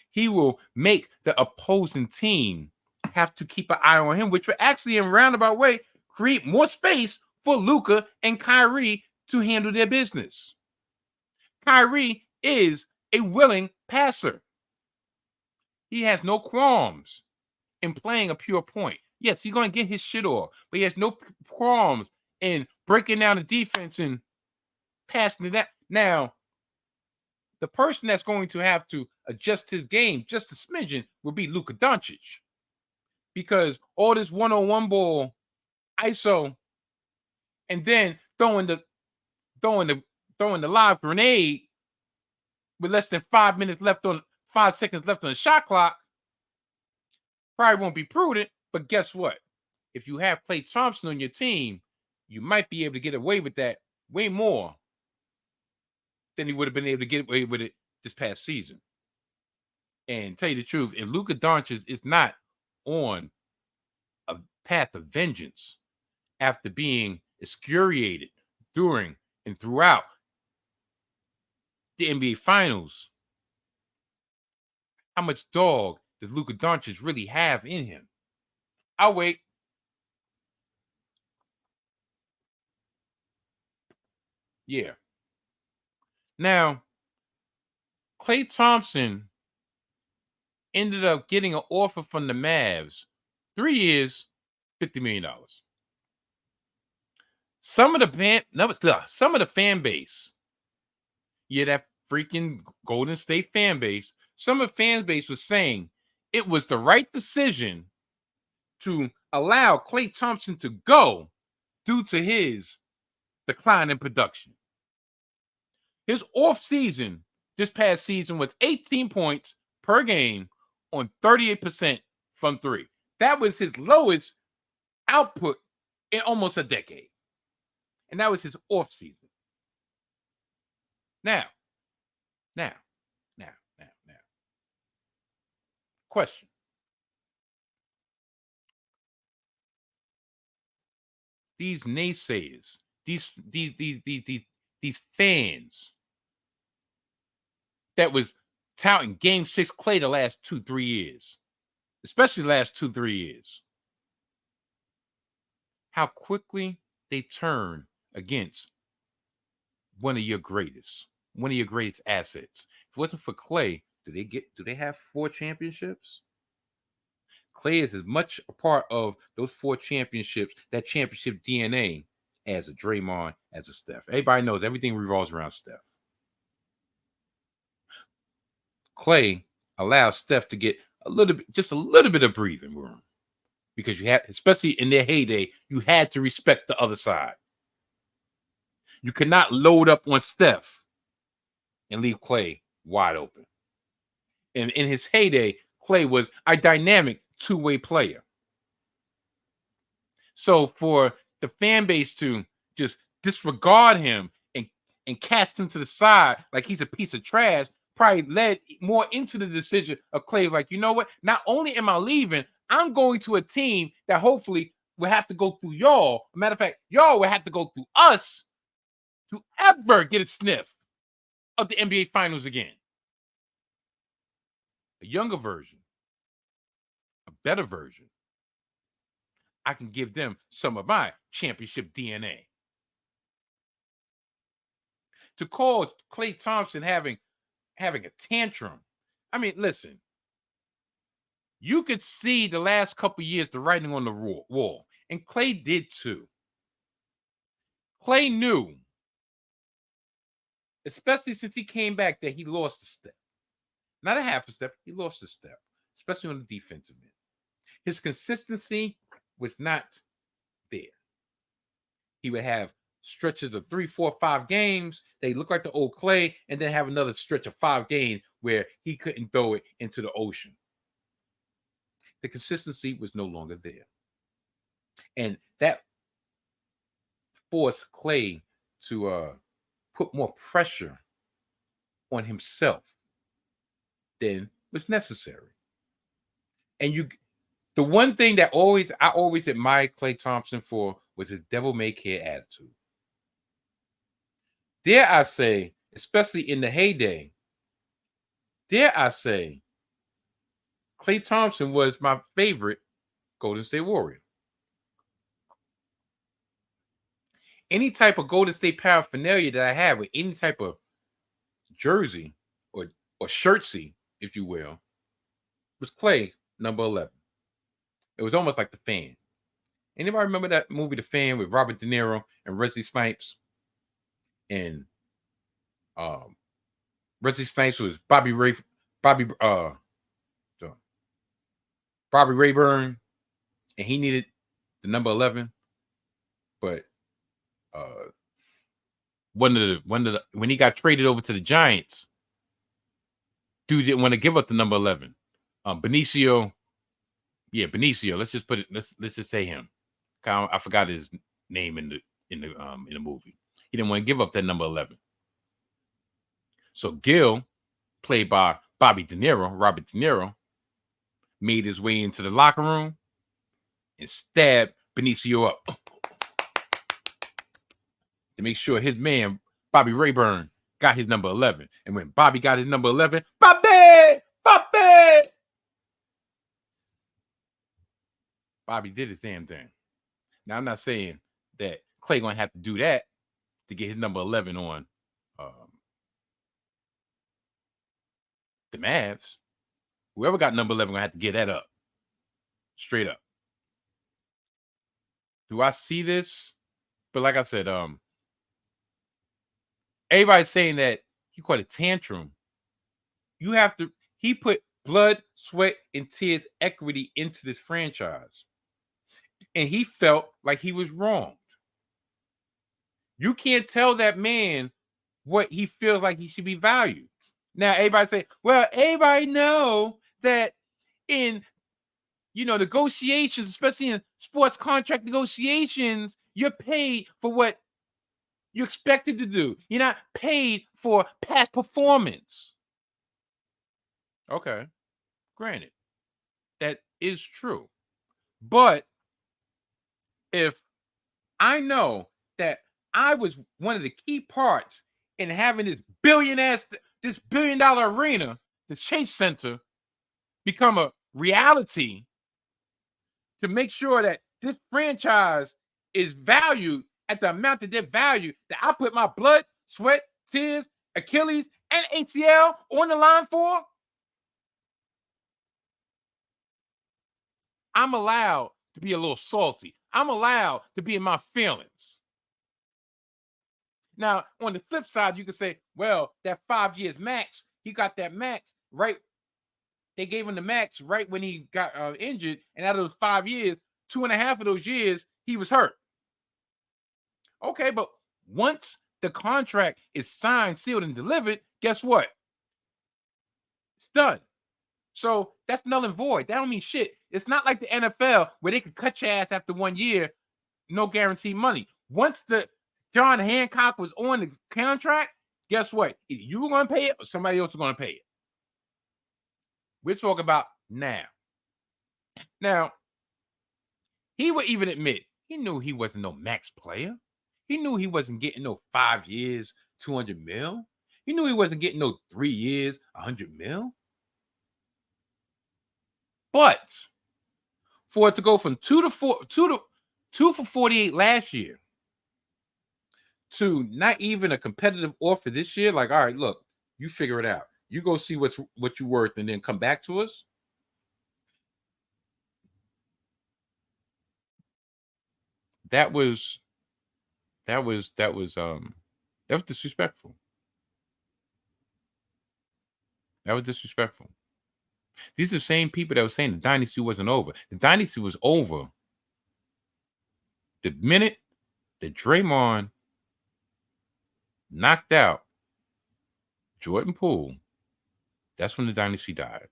He will make the opposing team have to keep an eye on him, which will actually, in a roundabout way, create more space for Luka and Kyrie to handle their business. Kyrie is a willing passer. He has no qualms in playing a pure point. Yes, he's going to get his shit off, but he has no qualms in breaking down the defense and passing it out. Now, the person that's going to have to adjust his game just a smidgen will be Luka Doncic, because all this one-on-one ball, ISO, and then throwing the live grenade with less than 5 seconds left on the shot clock probably won't be prudent. But guess what? If you have Klay Thompson on your team, you might be able to get away with that way more than he would have been able to get away with it this past season. And tell you the truth, if Luka Doncic is not on a path of vengeance after being excoriated during and throughout the NBA Finals, how much dog does Luka Doncic really have in him? I'll wait. Yeah. Now, Klay Thompson ended up getting an offer from the Mavs, 3 years, $50 million. Some of the fan base, yeah, that freaking Golden State fan base, some of the fan base was saying it was the right decision to allow Klay Thompson to go due to his decline in production. His off season this past season was 18 points per game on 38% from three. That was his lowest output in almost a decade. And that was his off season. Now. Question. These naysayers, these fans that was touting Game 6 Klay the last 2-3 years, especially the last 2-3 years, how quickly they turn against one of your greatest assets. If it wasn't for Klay, do they have 4 championships? Klay is as much a part of those 4 championships, that championship DNA, as a Draymond, as a Steph. Everybody knows everything revolves around Steph. Klay allows Steph to get just a little bit of breathing room, because you had, especially in their heyday, you had to respect the other side. You could not load up on Steph and leave Klay wide open. And in his heyday, Klay was a dynamic two-way player. So for the fan base to just disregard him and cast him to the side like he's a piece of trash probably led more into the decision of Klay. Like, you know what? Not only am I leaving, I'm going to a team that hopefully will have to go through y'all. Matter of fact, y'all will have to go through us to ever get a sniff of the NBA Finals again. A younger version, a better version. I can give them some of my championship DNA. To call Klay Thompson having a tantrum. I mean, listen. You could see the last couple of years the writing on the wall, and Klay did too. Klay knew, especially since he came back, that he lost a step. Not a half a step, he lost a step, especially on the defensive end. His consistency was not there. He would have stretches of 3, 4, 5 games. They look like the old Klay, and then have another stretch of 5 games where he couldn't throw it into the ocean. The consistency was no longer there. And that forced Klay to put more pressure on himself than was necessary. And the one thing that I always admired Klay Thompson for was his devil-may-care attitude. Dare I say, especially in the heyday, dare I say, Klay Thompson was my favorite Golden State Warrior. Any type of Golden State paraphernalia that I had with any type of jersey or shirtsy, if you will, was Klay number 11. It was almost like The Fan. Anybody remember that movie, The Fan, with Robert De Niro and Wesley Snipes? And Wesley Snipes was Bobby Rayburn, and he needed the number 11, but when he got traded over to the Giants, dude didn't want to give up the number 11. Benicio. Let's just say him. I forgot his name in the movie. He didn't want to give up that number 11. So Gil, played by Robert De Niro, made his way into the locker room and stabbed Benicio up to make sure his man, Bobby Rayburn, got his number 11. And when Bobby got his number 11, Bobby did his damn thing. Now, I'm not saying that Klay going to have to do that to get his number 11 on the Mavs. Whoever got number 11 going to have to get that up. Straight up. Do I see this? But like I said, everybody's saying that he caught a tantrum. You have to, He put blood, sweat, and tears equity into this franchise. And he felt like he was wronged. You can't tell that man what he feels like he should be valued. Now, everybody say, well, everybody know that in negotiations, especially in sports contract negotiations, you're paid for what you're expected to do. You're not paid for past performance. Okay, granted, that is true. But if I know that I was one of the key parts in having this billion-dollar arena, the Chase Center, become a reality to make sure that this franchise is valued at the amount that they're valued, that I put my blood, sweat, tears, Achilles, and ACL on the line for, I'm allowed to be a little salty. I'm allowed to be in my feelings. Now, on the flip side, you can say, well, that 5 years max, he got that max, right? They gave him the max right when he got injured. And out of those 5 years, 2.5 of those years, he was hurt. Okay, but once the contract is signed, sealed, and delivered, guess what? It's done. So that's null and void. That don't mean shit. It's not like the NFL where they could cut your ass after 1 year, no guaranteed money. Once the John Hancock was on the contract, guess what? Either you were going to pay it or somebody else is going to pay it. We're talking about now. Now, he would even admit he knew he wasn't no max player. He knew he wasn't getting no 5 years, 200 mil. He knew he wasn't getting no 3 years, 100 mil. But for it to go from 2 for 48 last year to not even a competitive offer this year, like, all right, look, you figure it out. You go see what you're worth and then come back to us. That was disrespectful. That was disrespectful. These are the same people that were saying the dynasty wasn't over. The dynasty was over the minute that Draymond knocked out Jordan Poole. That's when the dynasty died.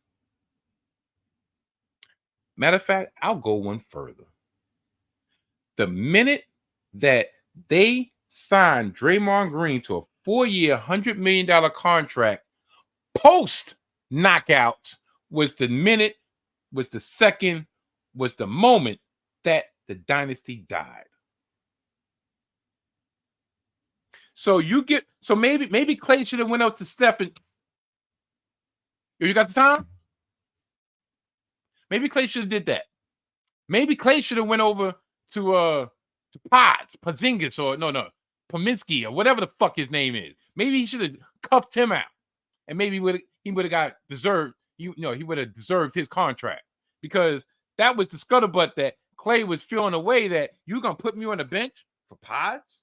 Matter of fact, I'll go one further. The minute that they signed Draymond Green to a 4-year, $100 million contract post knockout was the moment that the dynasty died. So maybe Klay should have went out to Steph and you got the time? Maybe Klay should have did that. Maybe Klay should have went over to Porzingis or Pominski or whatever the fuck his name is. Maybe he should have cuffed him out, and maybe he would have got deserved. He would have deserved his contract, because that was the scuttlebutt that Klay was feeling away, that you're gonna put me on the bench for Pods,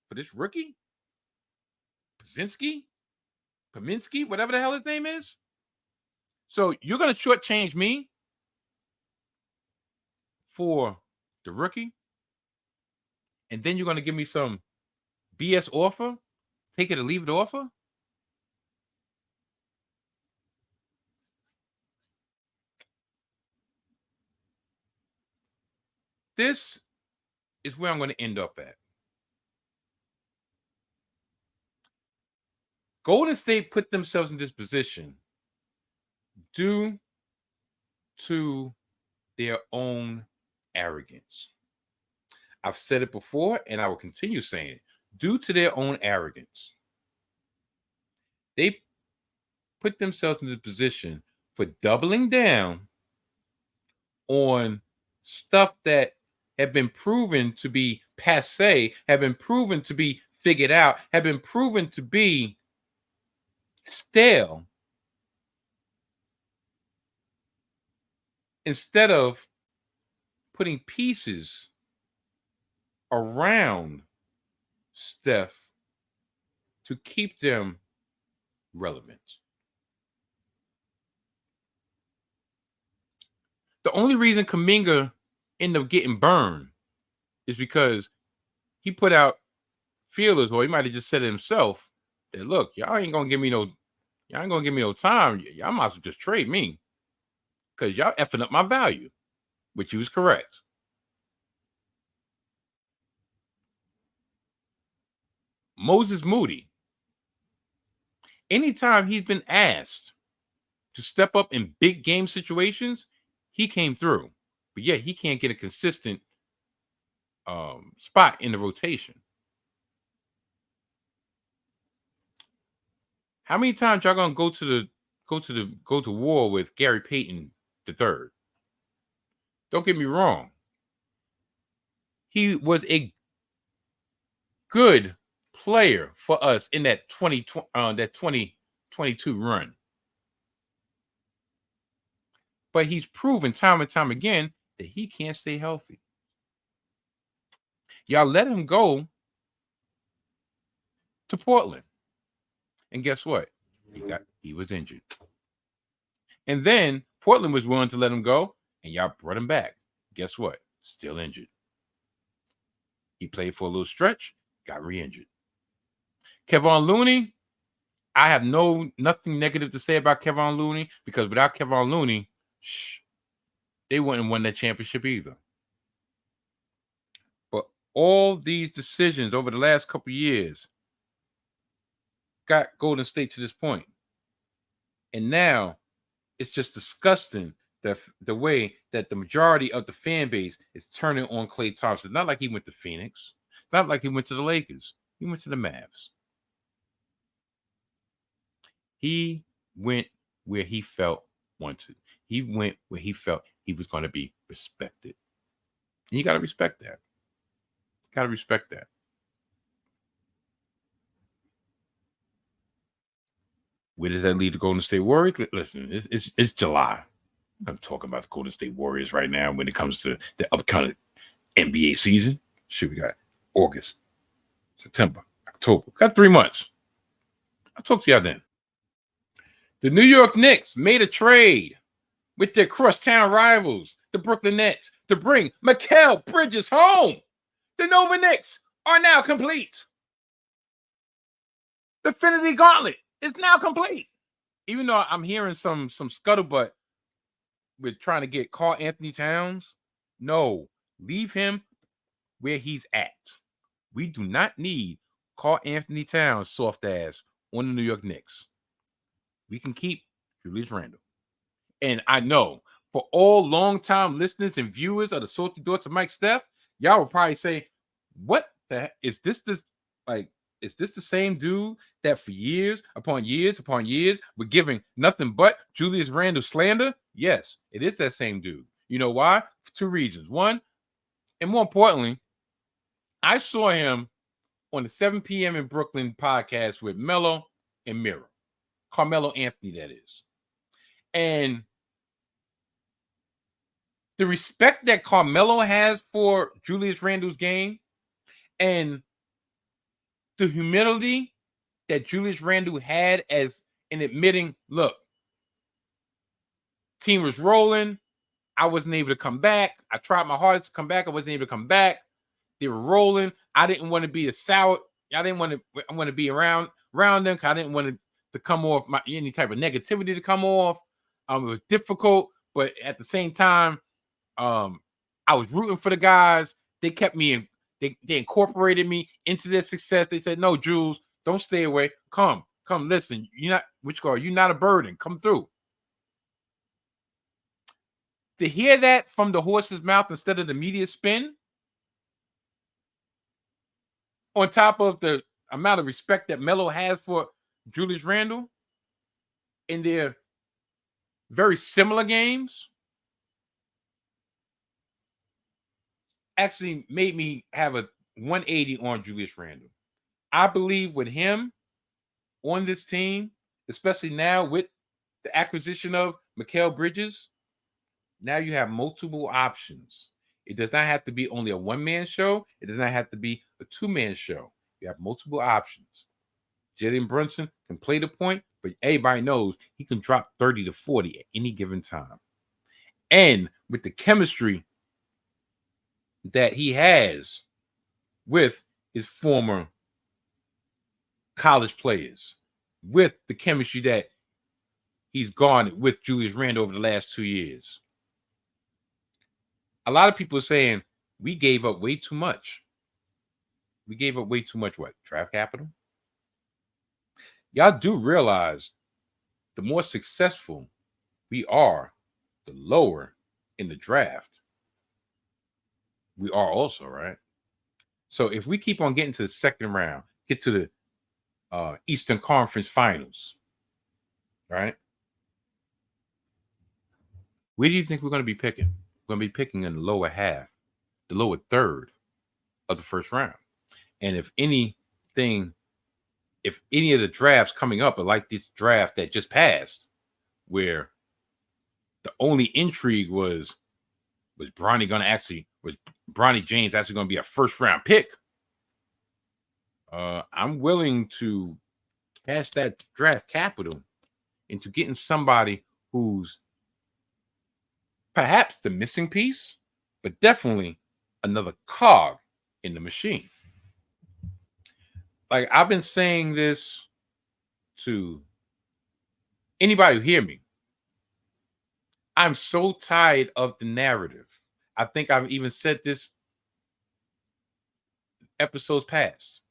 for this rookie, Pominski, whatever the hell his name is. So you're gonna shortchange me for the rookie, and then you're gonna give me some BS offer, take it or leave it offer. This is where I'm going to end up at. Golden State put themselves in this position due to their own arrogance. I've said it before, and I will continue saying it. Due to their own arrogance, they put themselves in the position for doubling down on stuff that have been proven to be passé, have been proven to be figured out, have been proven to be stale, instead of putting pieces around Steph to keep them relevant. The only reason Kuminga ended up getting burned is because he put out feelers, or he might have just said it himself, that look, y'all ain't gonna give me no time. Y'all might as well just trade me because y'all effing up my value, which he was correct. Moses Moody, anytime he's been asked to step up in big game situations, he came through. But yet he can't get a consistent spot in the rotation. How many times y'all gonna go to war with Gary Payton III? Don't get me wrong. He was a good player for us in that 2022 run. But he's proven time and time again that he can't stay healthy. Y'all let him go to Portland. And guess what? He was injured. And then Portland was willing to let him go, and y'all brought him back. Guess what? Still injured. He played for a little stretch, got re-injured. Kevon Looney, I have nothing negative to say about Kevon Looney, because without Kevon Looney, they wouldn't have won that championship either. But all these decisions over the last couple of years got Golden State to this point. And now it's just disgusting the way that the majority of the fan base is turning on Klay Thompson. Not like he went to Phoenix. Not like he went to the Lakers. He went to the Mavs. He went where he felt wanted. He went where he felt he was going to be respected. And you got to respect that. Got to respect that. Where does that lead the Golden State Warriors? Listen, it's July. I'm talking about the Golden State Warriors right now when it comes to the upcoming NBA season. Shit, we got August, September, October. Got 3 months. I'll talk to y'all then. The New York Knicks made a trade with their crosstown rivals, the Brooklyn Nets, to bring Mikal Bridges home. The Nova Knicks are now complete. The Infinity Gauntlet is now complete. Even though I'm hearing some scuttlebutt with trying to get Karl Anthony Towns, no, leave him where he's at. We do not need Karl Anthony Towns soft ass on the New York Knicks. We can keep Julius Randle. And I know for all longtime listeners and viewers of the Salty Thoughts of Mike Steph, y'all will probably say, what the heck? Is this the same dude that for years upon years upon years we're giving nothing but Julius Randle slander? Yes, it is that same dude. You know why? For 2 reasons. One, and more importantly, I saw him on the 7 p.m. in Brooklyn podcast with Melo and Mira. Carmelo Anthony, that is. And the respect that Carmelo has for Julius Randle's game and the humility that Julius Randle had as in admitting, look, team was rolling. I wasn't able to come back. I tried my hardest to come back. I wasn't able to come back. They were rolling. I didn't want to be a sour. I didn't want to be around them because I didn't want to come off any type of negativity to come off. It was difficult, but at the same time, I was rooting for the guys. They kept me in. They incorporated me into their success. They said, "No, Jules, don't stay away. Come. Listen, you're not a burden. Come through." To hear that from the horse's mouth instead of the media spin, on top of the amount of respect that Melo has for Julius Randle in their very similar games, actually made me have a 180 on Julius Randle. I believe with him on this team, especially now with the acquisition of Mikal Bridges, now you have multiple options. It does not have to be only a one-man show. It does not have to be a two-man show. You have multiple options. Jalen Brunson can play the point, but everybody knows he can drop 30 to 40 at any given time. And with the chemistry that he has with his former college players, with the chemistry that he's garnered with Julius Randle over the last 2 years. A lot of people are saying we gave up way too much. We gave up way too much what? Draft capital? Y'all do realize the more successful we are, the lower in the draft we are also, right? So if we keep on getting to the second round, get to the Eastern Conference Finals, right? Where do you think we're going to be picking? We're going to be picking in the lower half, the lower third of the first round. And if any of the drafts coming up are like this draft that just passed, where the only intrigue was Bronny James actually going to be a first round pick? I'm willing to cash that draft capital into getting somebody who's perhaps the missing piece, but definitely another cog in the machine. Like, I've been saying this to anybody who hear me. I'm so tired of the narrative. I think I've even said this episodes past.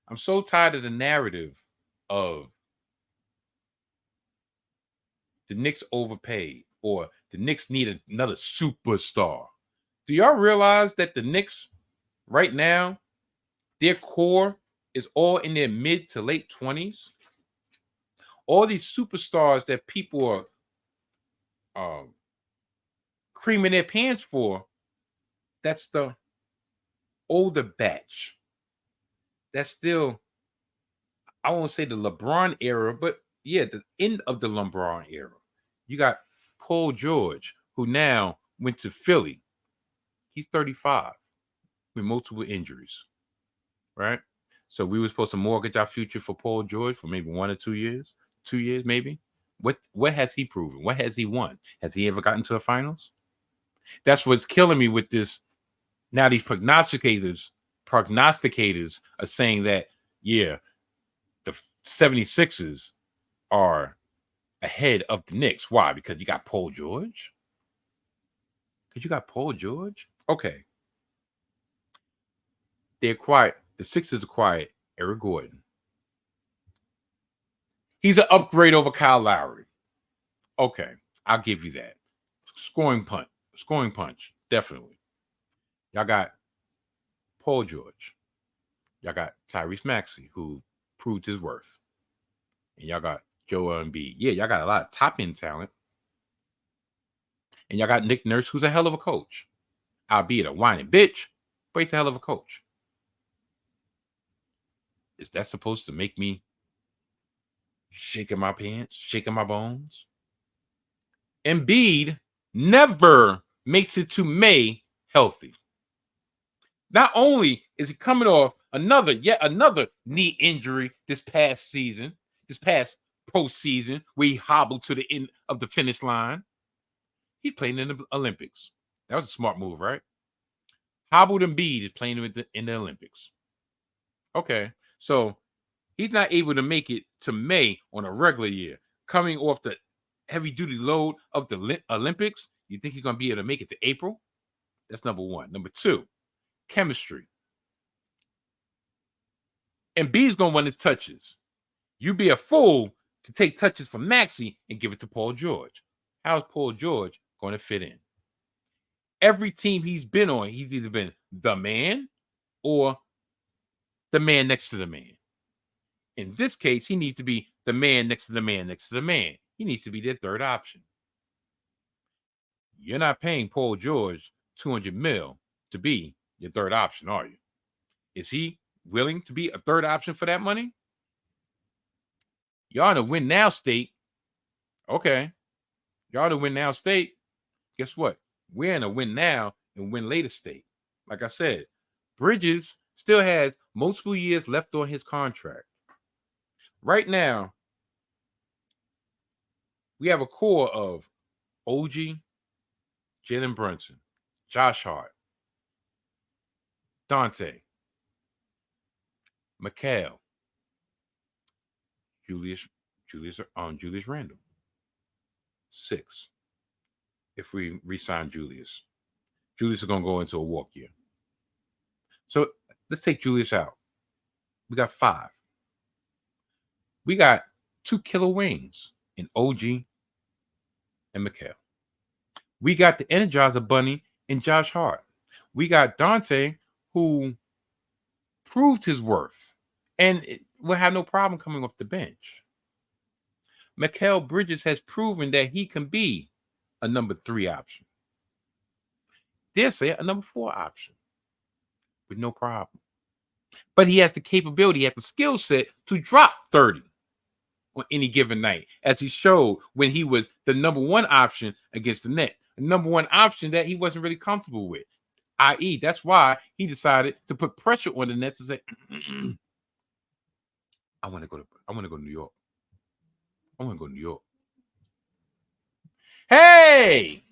I'm so tired of the narrative of the Knicks overpaid or the Knicks need another superstar. Do y'all realize that the Knicks right now, their core is all in their mid to late 20s? All these superstars that people are creaming their pants for, that's the older batch. That's still, I won't say the LeBron era, but yeah, the end of the LeBron era. You got Paul George, who now went to Philly. He's 35 with multiple injuries, right? So we were supposed to mortgage our future for Paul George for maybe 1 or 2 years, 2 years maybe. What has he proven? What has he won? Has he ever gotten to the finals? That's what's killing me with this. Now these prognosticators are saying that, yeah, the 76ers are ahead of the Knicks. Why? Because you got Paul George? Okay. The Sixers acquired Eric Gordon. He's an upgrade over Kyle Lowry. Okay, I'll give you that. Scoring punch, definitely. Y'all got Paul George. Y'all got Tyrese Maxey, who proved his worth. And y'all got Joel Embiid. Yeah, y'all got a lot of top-end talent. And y'all got Nick Nurse, who's a hell of a coach. Albeit a whining bitch, but he's a hell of a coach. Is that supposed to make me shaking my pants, shaking my bones? Embiid never makes it to May healthy. Not only is he coming off yet another knee injury this past postseason, where he hobbled to the end of the finish line. He's playing in the Olympics. That was a smart move, right? Hobbled Embiid is playing in the Olympics. Okay, so he's not able to make it to May on a regular year. Coming off the heavy-duty load of the Olympics, you think he's going to be able to make it to April? That's number one. Number two, chemistry. Embiid's going to want his touches. You'd be a fool to take touches from Maxey and give it to Paul George. How's Paul George going to fit in? Every team he's been on, he's either been the man or the man next to the man. In this case, he needs to be the man next to the man next to the man. He needs to be their third option. You're not paying Paul George $200 million to be your third option, are you? Is he willing to be a third option for that money? Y'all in a win now state. Okay. Y'all in a win now state. Guess what? We're in a win now and win later state. Like I said, Bridges still has multiple years left on his contract. Right now, we have a core of OG, Jalen Brunson, Josh Hart, Dante, Mikal, Julius Randle. 6. If we re-sign Julius. Julius is going to go into a walk year. So let's take Julius out. We got 5. We got 2 killer wings in OG and Mikal. We got the Energizer Bunny in Josh Hart. We got Dante, who proved his worth and will have no problem coming off the bench. Mikal Bridges has proven that he can be a number 3 option. Dare say a number 4 option with no problem. But he has the capability, he has the skill set to drop 30 on any given night, as he showed when he was the number 1 option against the Nets. The number 1 option that he wasn't really comfortable with. I.e., that's why he decided to put pressure on the Nets and say, I want to go to New York. I want to go to New York. Hey,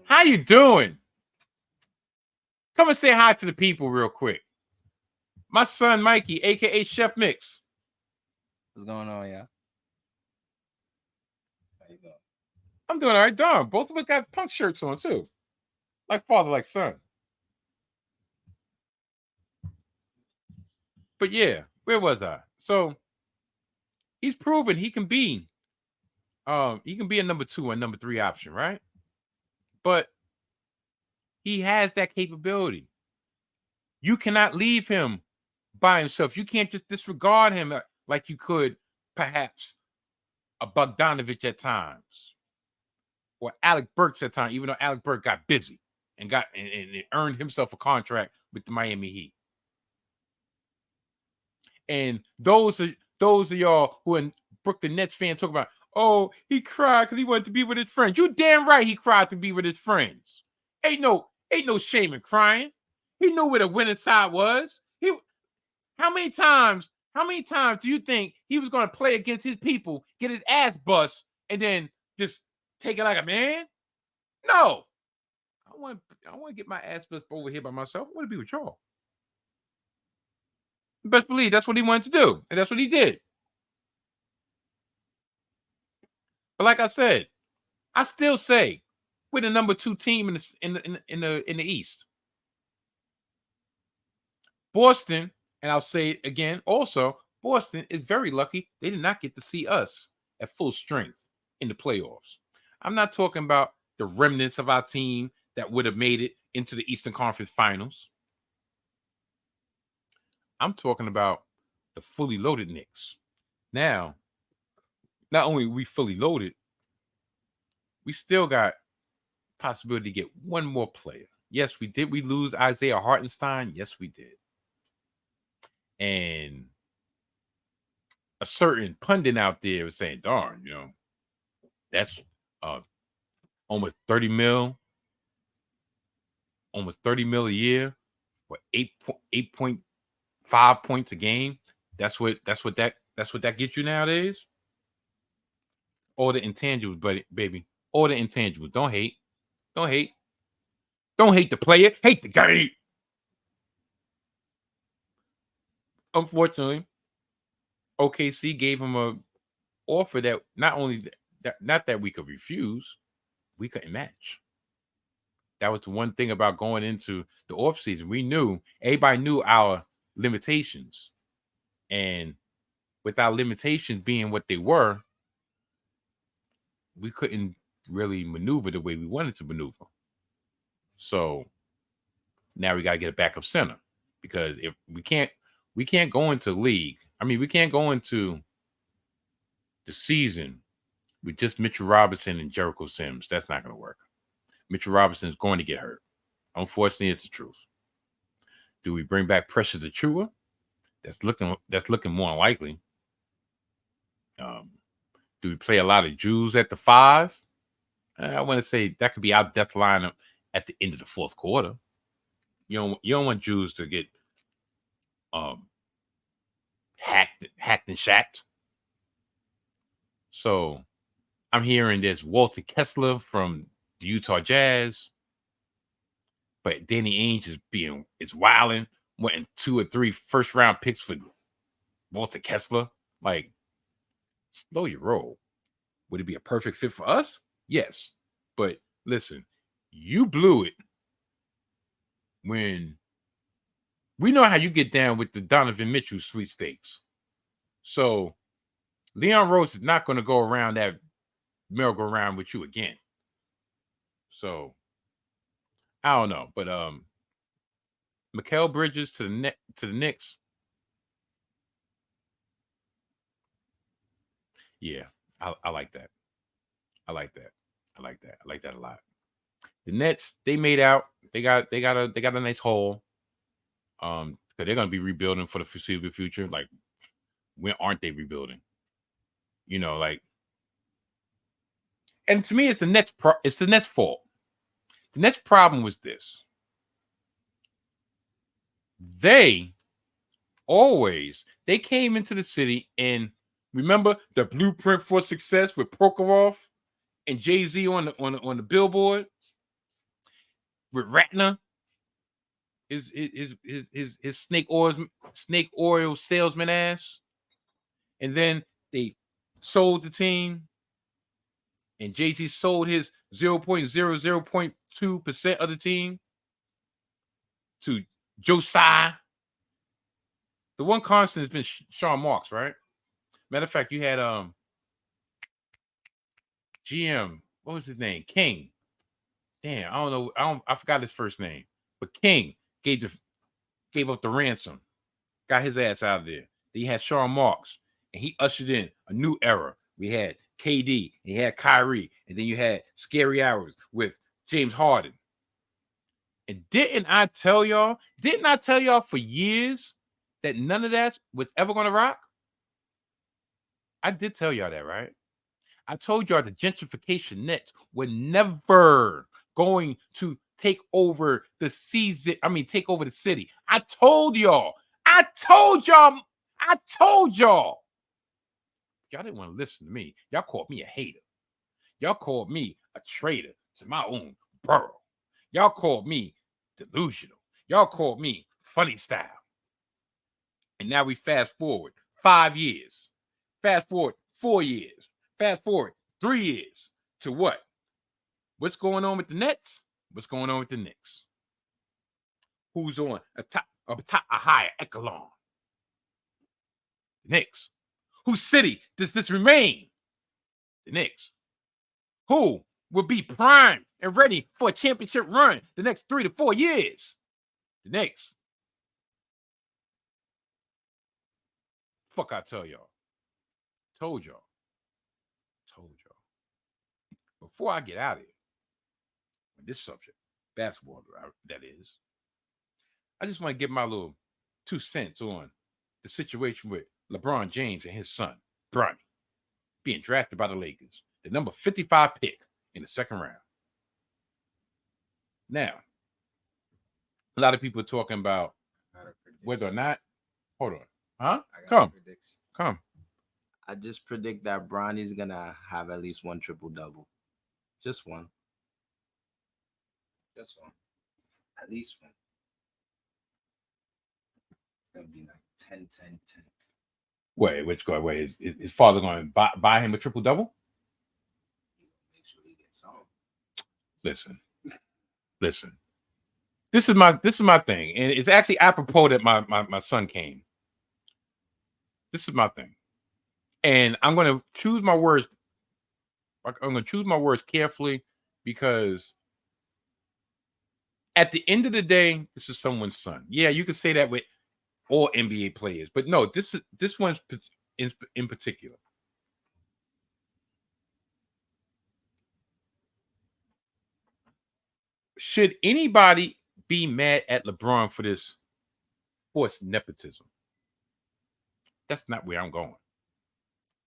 how you doing? Come and say hi to the people real quick. My son Mikey, aka Chef Mix. What's going on, y'all? How you doing? I'm doing all right, darn. Both of us got punk shirts on too. Like father, like son. But yeah, where was I? So he's proven he can be a number 2 and number 3 option, right? But he has that capability. You cannot leave him by himself. You can't just disregard him like you could perhaps a Bogdanovich at times or Alec Burks at times, even though Alec Burks got busy and earned himself a contract with the Miami Heat. And those are y'all who are Brooklyn Nets fans talk about, oh, he cried because he wanted to be with his friends. You damn right he cried to be with his friends. Ain't no shame in crying. He knew where the winning side was. How many times do you think he was going to play against his people, get his ass bust, and then just take it like a man? No. I want to get my ass bust over here by myself. I want to be with y'all. Best believe that's what he wanted to do, and that's what he did. But like I said, I still say we're the number 2 team in the East. Boston, and I'll say it again, also, Boston is very lucky they did not get to see us at full strength in the playoffs. I'm not talking about the remnants of our team that would have made it into the Eastern Conference Finals. I'm talking about the fully loaded Knicks. Now, not only are we fully loaded, we still got possibility to get one more player. Yes, we did. We lose Isaiah Hartenstein. Yes, we did. And a certain pundit out there was saying, darn, that's almost 30 mil a year for 8.5 points a game. That's what that gets you nowadays. All the intangibles, baby. All the intangibles. Don't hate. Don't hate the player. Hate the game. Unfortunately, OKC gave him a offer that not that we could refuse, we couldn't match. That was the one thing about going into the offseason. Everybody knew our limitations. And with our limitations being what they were, we couldn't really maneuver the way we wanted to maneuver. So now we got to get a backup center, because if we can't go into league. I mean, we can't go into the season with just Mitchell Robinson and Jericho Sims. That's not going to work. Mitchell Robinson is going to get hurt. Unfortunately, it's the truth. Do we bring back Precious Achiuwa? That's looking more likely. Do we play a lot of Jews at the 5? I want to say that could be our death lineup at the end of the 4th quarter. You don't want Jews to get hacked and shacked. So I'm hearing there's Walter Kessler from the Utah Jazz, but Danny Ainge is wilding, wanting 2 or 3 first-round picks for Walter Kessler. Like, slow your roll. Would it be a perfect fit for us? Yes. But listen, you blew it when we know how you get down with the Donovan Mitchell sweepstakes. So Leon Rose is not going to go around that merry-go-round with you again. So I don't know, but Mikal Bridges to the Knicks. Yeah, I like that. I like that. I like that. I like that a lot. The Nets, they made out. They got a nice haul. Because they're gonna be rebuilding for the foreseeable future. Like, when aren't they rebuilding? You know, like, and to me, it's the Nets. It's the Nets' fault. The Nets' problem was this: they came into the city, and remember the blueprint for success with Prokhorov and Jay-Z on the billboard with Ratner, his snake oil salesman ass, and then they sold the team, and Jay-Z sold his 0.00.2% of the team to Josiah. The one constant has been Sean Marks, right? Matter of fact, you had GM. What was his name? King. Damn, I don't know. I forgot his first name. But King gave up the ransom, got his ass out of there. Then you had Sean Marks, and he ushered in a new era. We had KD, and you had Kyrie, and then you had Scary Hours with James Harden. And didn't I tell y'all for years that none of that was ever going to rock? I did tell y'all that, right? I told y'all the gentrification Nets were never going to take over the season. I mean, take over the city. I told y'all. Y'all didn't want to listen to me. Y'all called me a hater. Y'all called me a traitor to my own borough. Y'all called me delusional. Y'all called me funny style. And now we fast forward 5 years. Fast forward 4 years. Fast forward 3 years to what? What's going on with the Nets? What's going on with the Knicks? Who's on a higher echelon? The Knicks. Whose city does this remain? The Knicks. Who will be primed and ready for a championship run the next 3 to 4 years? The Knicks. Fuck, I tell y'all. Told y'all. Before I get out of here, on this subject, basketball, that is, I just want to give my little 2 cents on the situation with LeBron James and his son, Bronny, being drafted by the Lakers, the number 55 pick in the second round. Now, a lot of people are talking about whether or not. Hold on. Huh? Come. I just predict that Bronny's gonna have at least one triple-double. Just one. At least one. It's gonna be like 10, 10, 10. Wait, which guy? Wait, is his father going to buy him a triple-double? Make sure he gets some. Listen. This is my thing, and it's actually apropos that my son came. This is my thing, and I'm going to choose my words. I'm going to choose my words carefully, because at the end of the day, this is someone's son. Yeah, you could say that with all NBA players, but no, this one's in particular. Should anybody be mad at LeBron for this forced nepotism? That's not where I'm going.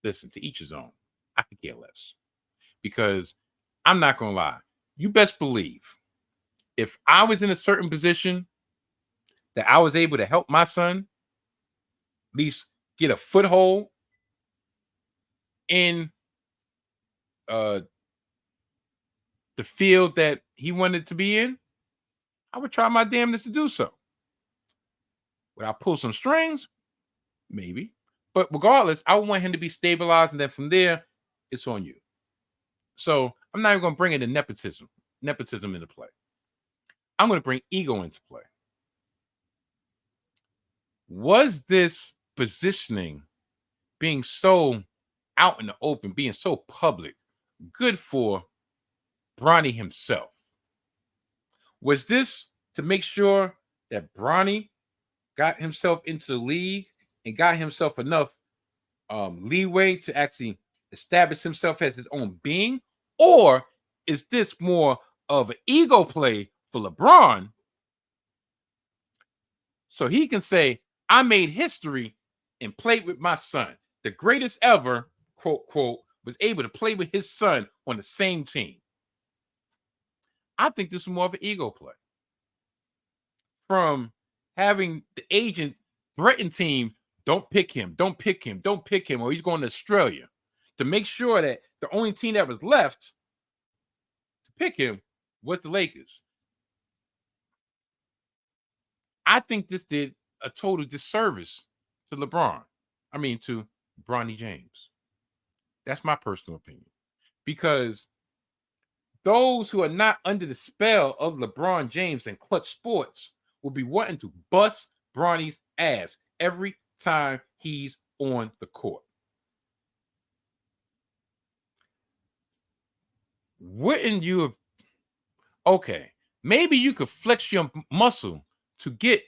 Listen, to each his own. I could care less, because I'm not going to lie. You best believe if I was in a certain position that I was able to help my son at least get a foothold in the field that he wanted to be in, I would try my damnedest to do so. Would I pull some strings? Maybe. But regardless, I want him to be stabilized, and then from there, it's on you. So I'm not even going to bring in the nepotism into play. I'm going to bring ego into play. Was this positioning, being so out in the open, being so public, good for Bronny himself? Was this to make sure that Bronny got himself into the league and got himself enough leeway to actually establish himself as his own being? Or is this more of an ego play for LeBron so he can say, I made history and played with my son? The greatest ever, quote, quote, was able to play with his son on the same team. I think this is more of an ego play. From having the agent threaten team, don't pick him, don't pick him, don't pick him, or he's going to Australia, to make sure that the only team that was left to pick him was the Lakers. I think this did a total disservice to LeBron. I mean, to Bronny James. That's my personal opinion. Because those who are not under the spell of LeBron James and clutch sports will be wanting to bust Bronny's ass every time he's on the court. Wouldn't you have? Okay, maybe you could flex your muscle to get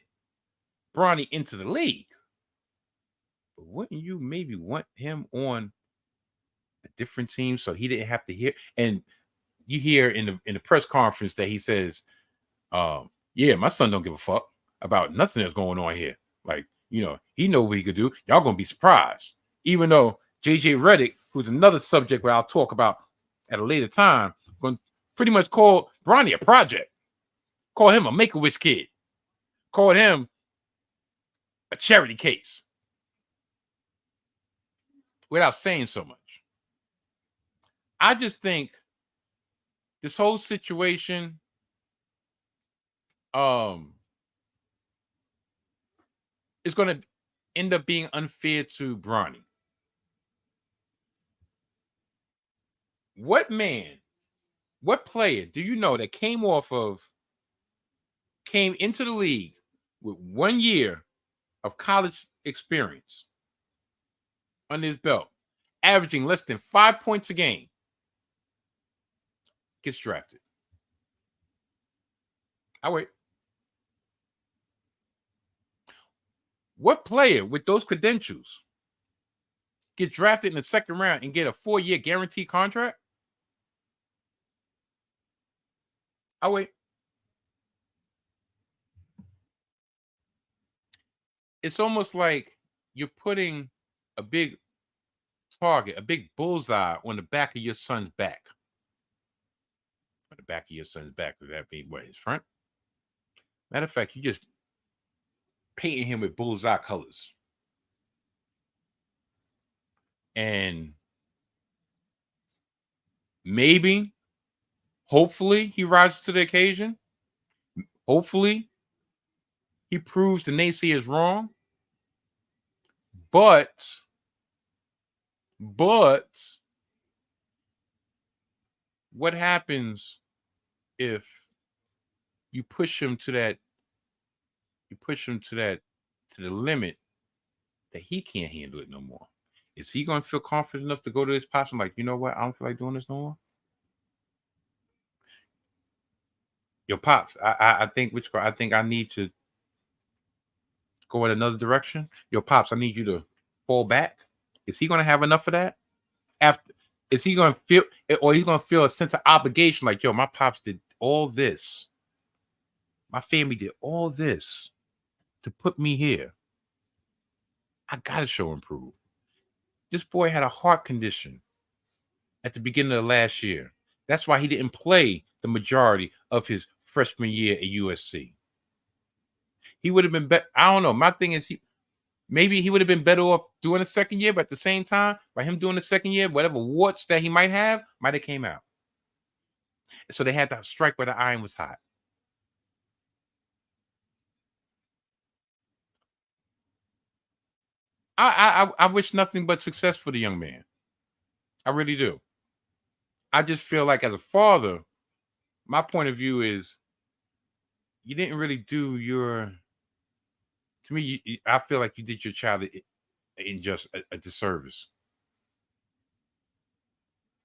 Bronny into the league, but wouldn't you maybe want him on a different team so he didn't have to hear? And you hear in the press conference that he says, yeah, my son don't give a fuck about nothing that's going on here. Like, you know, he know what he could do. Y'all gonna be surprised. Even though JJ Redick, who's another subject where I'll talk about at a later time, going to pretty much call Bronny a project. Call him a Make-A-Wish kid. Call him a charity case. Without saying so much. I just think this whole situation is going to end up being unfair to Bronny. What player do you know that came into the league with 1 year of college experience under his belt, averaging less than 5 points a game, gets drafted? I wait. What player with those credentials get drafted in the second round and get a 4-year guaranteed contract? I wait. It's almost like you're putting a big target, a big bullseye on the back of your son's back. On the back of your son's back, would that be what, his front? Matter of fact, you just painting him with bullseye colors. And maybe, hopefully, he rises to the occasion. Hopefully, he proves the naysayers wrong. But what happens if you push him to the limit that he can't handle it no more? Is he going to feel confident enough to go to his pops and like, you know what? I don't feel like doing this no more. Yo, pops, I think I need to go in another direction. Yo, pops, I need you to fall back. Is he going to have enough of that? Is he going to feel, or he's going to feel a sense of obligation? Like, yo, my pops did all this. My family did all this to put me here. I got to show and prove. This boy had a heart condition at the beginning of last year. That's why he didn't play the majority of his freshman year at USC. He would have been better. I don't know. My thing is, maybe he would have been better off doing a second year, but at the same time, by him doing the second year, whatever warts that he might have came out. So they had to strike where the iron was hot. I wish nothing but success for the young man. I really do. I just feel like as a father, my point of view is you didn't really do your. To me, I feel like you did your child a disservice.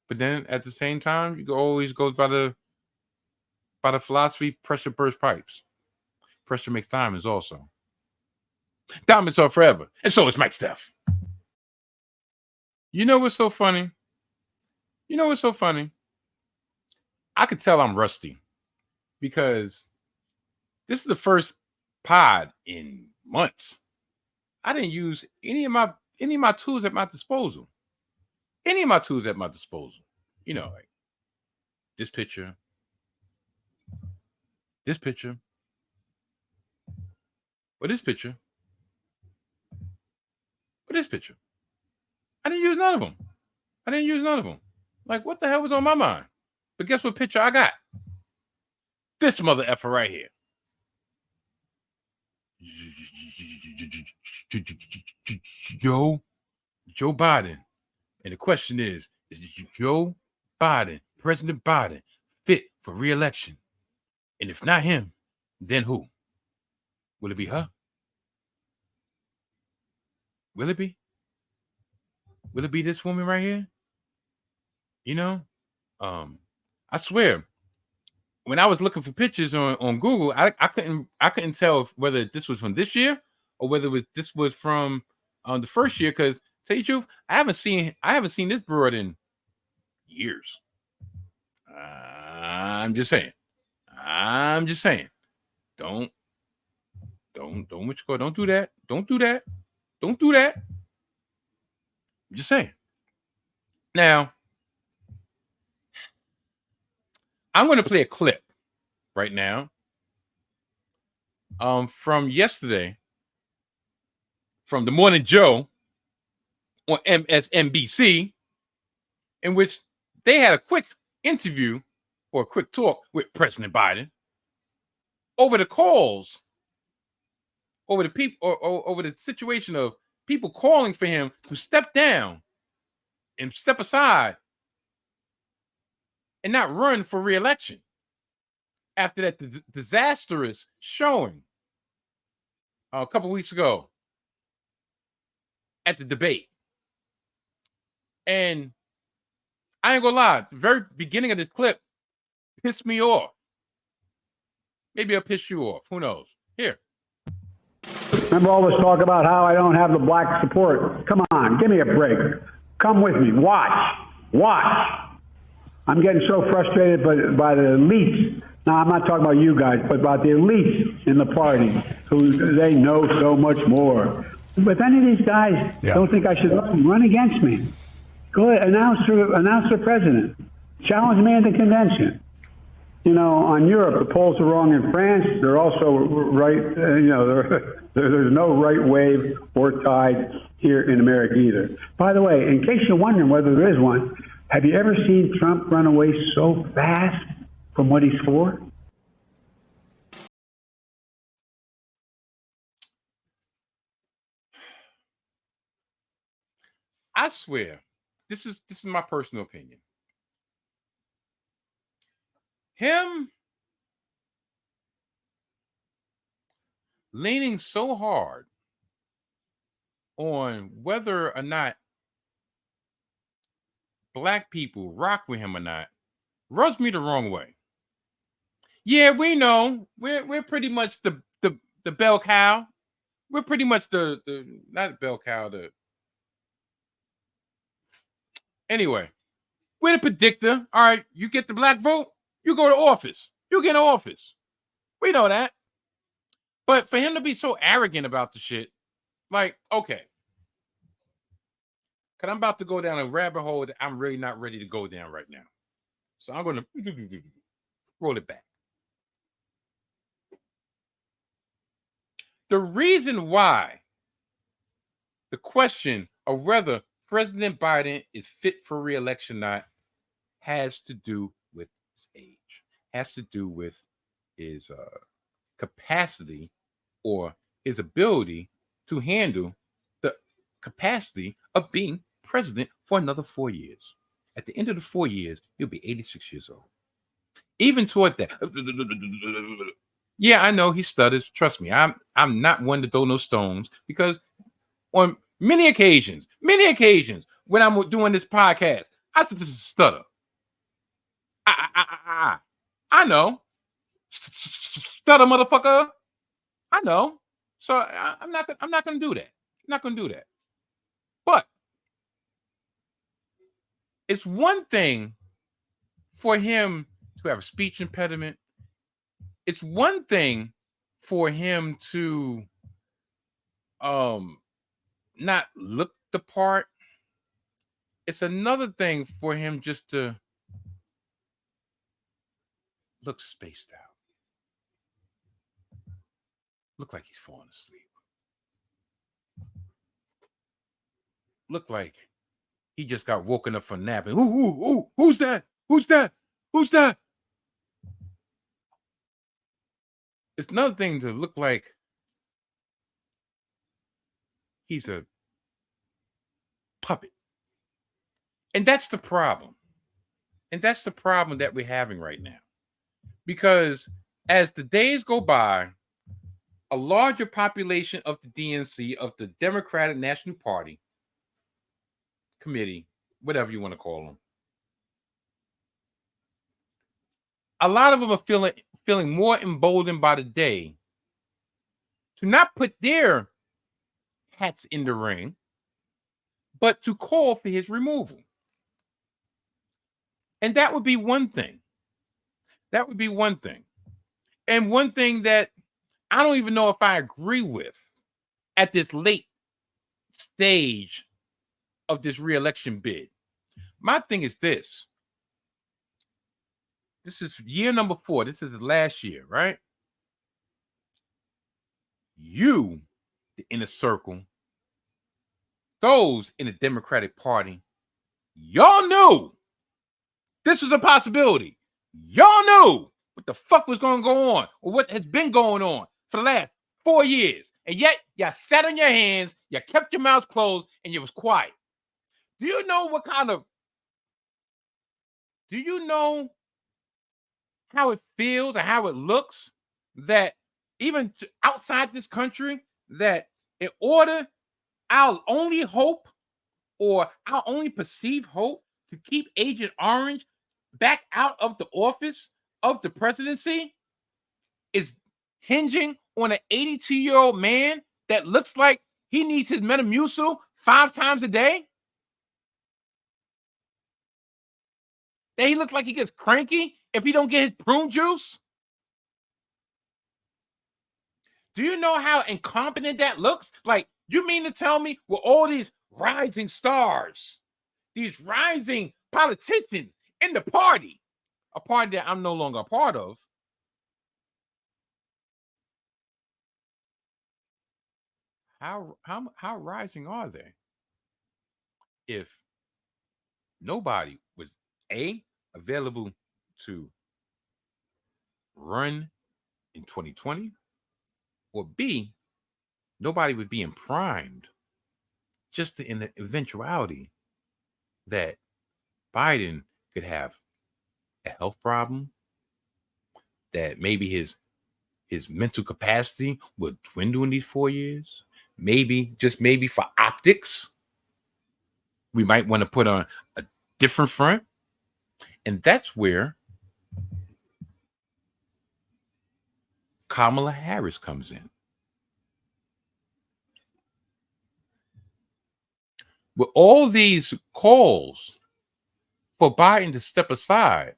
But then at the same time, you always goes by the philosophy: pressure bursts pipes. Pressure makes diamonds also. Diamonds are forever, and so is Mike Steph. You know what's so funny? You know what's so funny? I could tell I'm rusty because this is the first pod in months. I didn't use any of my tools at my disposal. Any of my tools at my disposal. You know, like this picture, or this picture, or this picture. I didn't use none of them. Like, what the hell was on my mind? But guess what picture I got? This mother effer right here. Joe Biden. And the question is Joe Biden, President Biden, fit for re-election? And if not him, then who? Will it be her? Will it be? Will it be this woman right here? You know, I swear, when I was looking for pictures on Google, I couldn't tell whether this was from this year or whether this was from the first year. Because tell you the truth, I haven't seen this broad in years. I'm just saying. Don't do that. Don't do that. I'm just saying. Now, I'm going to play a clip right now from yesterday from the Morning Joe on MSNBC, in which they had a quick interview or a quick talk with President Biden over the calls, over the people, or over the situation of people calling for him to step down and step aside and not run for re-election after that disastrous showing a couple weeks ago at the debate. And I ain't gonna lie, the very beginning of this clip pissed me off. Maybe I'll piss you off. Who knows? Here. Remember all this talk about how I don't have the black support? Come on, give me a break. Come with me. Watch. I'm getting so frustrated by the elites. Now, I'm not talking about you guys, but about the elites in the party who they know so much more. But any of these guys don't think I should run against me. Go ahead, announce for president. Challenge me at the convention. You know, on Europe, the polls are wrong in France. They're also right. There's no right wave or tide here in America either. By the way, in case you're wondering whether there is one, have you ever seen Trump run away so fast from what he's for? I swear, this is my personal opinion. Him leaning so hard on whether or not black people rock with him or not rubs me the wrong way. Yeah, we know we're pretty much the bell cow. We're pretty much the not bell cow. Anyway, we're the predictor. All right, you get the black vote, you go to office. You get in office. We know that. But for him to be so arrogant about the shit, like, okay. Because I'm about to go down a rabbit hole that I'm really not ready to go down right now. So I'm going to roll it back. The reason why the question of whether President Biden is fit for re-election or not has to do with his age. Has to do with his capacity or his ability to handle the capacity of being president for another 4 years. At the end of the 4 years, he'll be 86 years old. Even toward that, yeah, I know he stutters. Trust me, I'm not one to throw no stones, because on many occasions, when I'm doing this podcast, I stutter. I know, stutter, motherfucker. I know. So I'm not gonna do that. I'm not gonna do that. But it's one thing for him to have a speech impediment. It's one thing for him to not look the part. It's another thing for him just to look spaced out. Look like he's falling asleep. Look like he just got woken up from napping. Ooh, who's that? Who's that? Who's that? It's another thing to look like he's a puppet. And that's the problem. And that's the problem that we're having right now. Because as the days go by, a larger population of the DNC, of the Democratic National Party Committee, whatever you want to call them, a lot of them are feeling more emboldened by the day to not put their hats in the ring, but to call for his removal. And that would be one thing. That would be one thing. And one thing that I don't even know if I agree with at this late stage of this re-election bid. My thing is this. This is year number 4. This is the last year, right? You, the inner circle, those in the Democratic Party, y'all knew this was a possibility. Y'all knew what the fuck was going to go on, or what has been going on for the last 4 years. And yet, y'all sat on your hands, you kept your mouths closed, and you was quiet. Do you know how it feels and how it looks that even outside this country, that in order, our only hope or our only perceived hope to keep Agent Orange back out of the office of the presidency is hinging on an 82-year-old man that looks like he needs his Metamucil 5 times a day? That he looks like he gets cranky if he don't get his prune juice? Do you know how incompetent that looks? Like, you mean to tell me with all these rising stars, these rising politicians in the party, a party that I'm no longer a part of, how rising are they if nobody was available to run in 2020, or B, nobody was being primed just in the eventuality that Biden could have a health problem, that maybe his mental capacity would dwindle in these 4 years. Maybe, just maybe for optics, we might want to put on a different front. And that's where Kamala Harris comes in. With all these calls for Biden to step aside,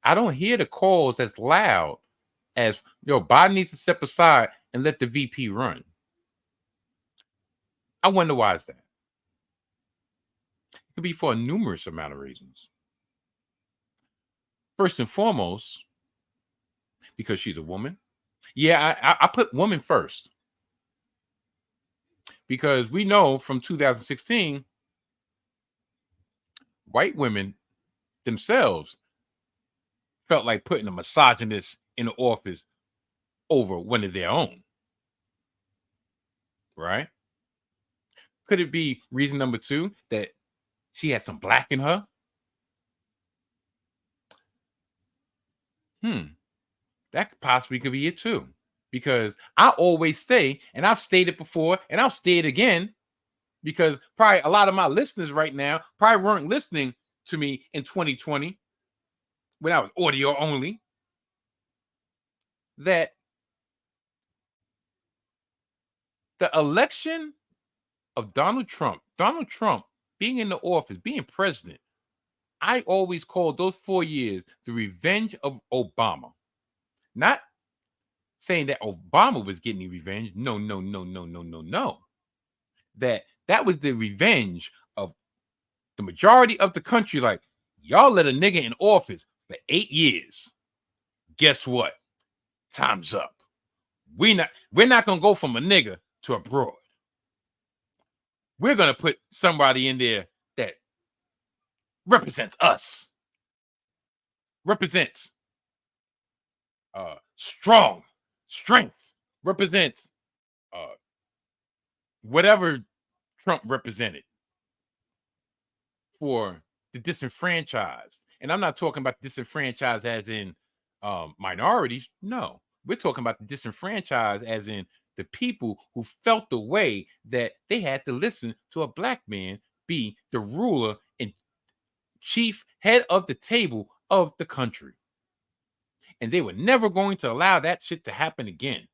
I don't hear the calls as loud as, Biden needs to step aside and let the VP run. I wonder why is that? It could be for a numerous amount of reasons. First and foremost, because she's a woman. Yeah, I put woman first. Because we know from 2016, white women themselves felt like putting a misogynist in the office over one of their own. Right? Could it be reason number 2 that she had some black in her? That possibly could be it too. Because I always say, and I've stated before, and I'll state it again, because probably a lot of my listeners right now probably weren't listening to me in 2020 when I was audio only, that the election of Donald Trump being in the office, being president, I always called those 4 years the revenge of Obama. Not saying that Obama was getting revenge. No. That was the revenge of the majority of the country. Like, y'all let a nigga in office for 8 years. Guess what? Time's up. We're not gonna go from a nigga to a broad. We're gonna put somebody in there that represents us. Represents strength. Represents whatever Trump represented for the disenfranchised. And I'm not talking about disenfranchised as in minorities. No, we're talking about the disenfranchised as in the people who felt the way that they had to listen to a black man be the ruler and chief head of the table of the country. And they were never going to allow that shit to happen again.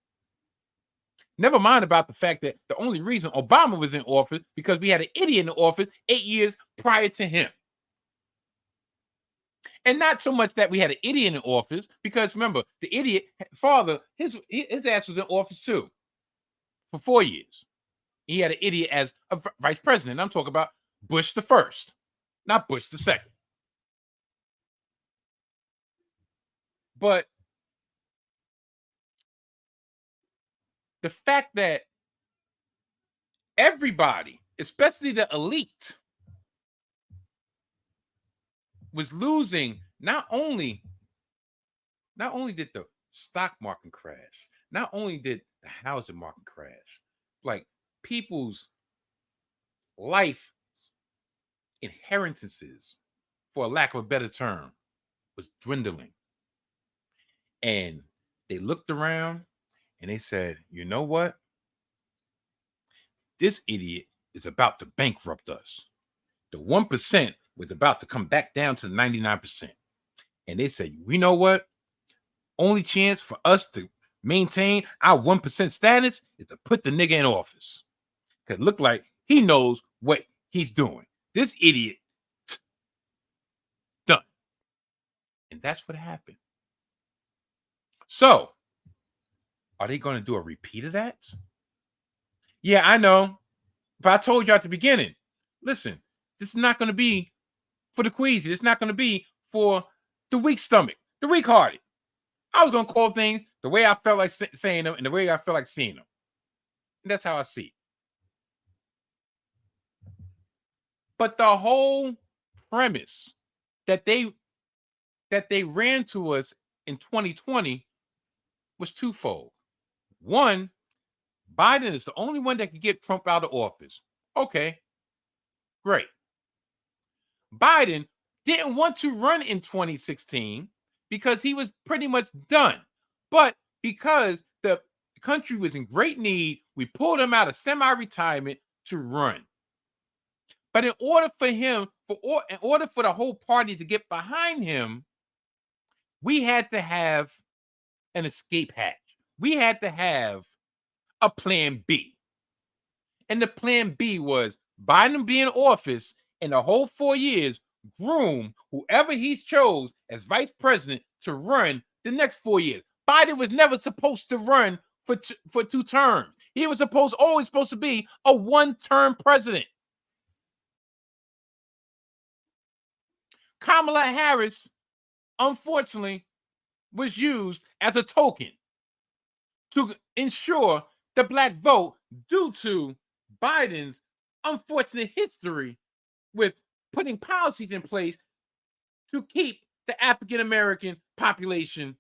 Never mind about the fact that the only reason Obama was in office because we had an idiot in the office 8 years prior to him. And not so much that we had an idiot in office, because remember, the idiot father, his ass was in office too for 4 years. He had an idiot as a vice president. I'm talking about Bush the first, not Bush the second. But the fact that everybody, especially the elite, was losing. Not only did the stock market crash, not only did the housing market crash, like people's life inheritances, for lack of a better term, was dwindling. And they looked around and they said, you know what? This idiot is about to bankrupt us. The 1% was about to come back down to 99%. And they said, you know what? Only chance for us to maintain our 1% status is to put the nigga in office. Because it looked like he knows what he's doing. This idiot, done. And that's what happened. So, are they going to do a repeat of that? Yeah, I know. But I told you at the beginning, listen, this is not going to be for the queasy. It's not going to be for the weak stomach, the weak-hearted. I was going to call things the way I felt like saying them and the way I felt like seeing them. And that's how I see it. But the whole premise that they ran to us in 2020 was twofold. One, Biden is the only one that could get Trump out of office. Okay, great. Biden didn't want to run in 2016 because he was pretty much done. But because the country was in great need, we pulled him out of semi-retirement to run. But in order for the whole party to get behind him, we had to have an escape hatch. We had to have a plan B. And the plan B was Biden be in office and the whole 4 years groom whoever he chose as vice president to run the next 4 years. Biden was never supposed to run for 2 terms. He was always supposed to be a 1-term president. Kamala Harris, unfortunately, was used as a token to ensure the black vote due to Biden's unfortunate history with putting policies in place to keep the African American population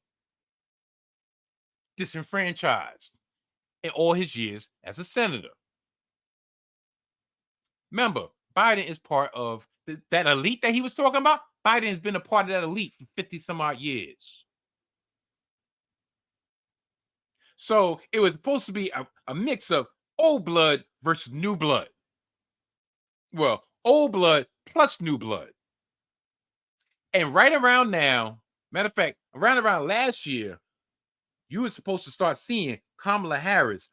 disenfranchised in all his years as a senator. Remember, Biden is part of that elite that he was talking about. Biden has been a part of that elite for 50 some odd years. So it was supposed to be a mix of old blood versus new blood. Well, old blood plus new blood. And right around now, matter of fact, around last year, you were supposed to start seeing Kamala Harris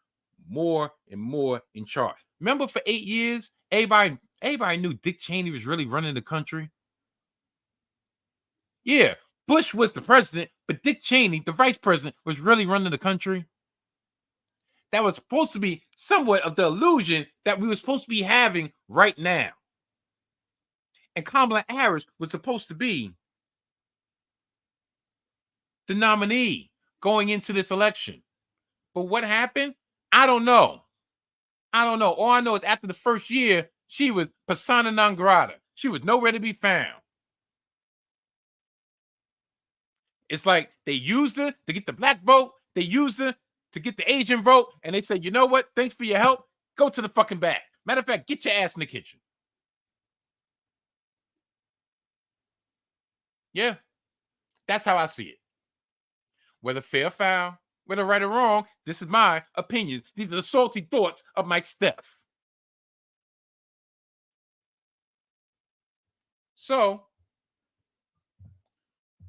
more and more in charge. Remember, for 8 years, everybody knew Dick Cheney was really running the country. Yeah, Bush was the president, but Dick Cheney, the vice president, was really running the country. That was supposed to be somewhat of the illusion that we were supposed to be having right now. And Kamala Harris was supposed to be the nominee going into this election. But what happened? I don't know. All I know is after the first year, she was persona non grata. She was nowhere to be found. It's like they used her to get the black vote. They used her to get the Asian vote. And they said, you know what? Thanks for your help. Go to the fucking back. Matter of fact, get your ass in the kitchen. Yeah, that's how I see it. Whether fair or foul, whether right or wrong, this is my opinion. These are the salty thoughts of Mike Steph. So,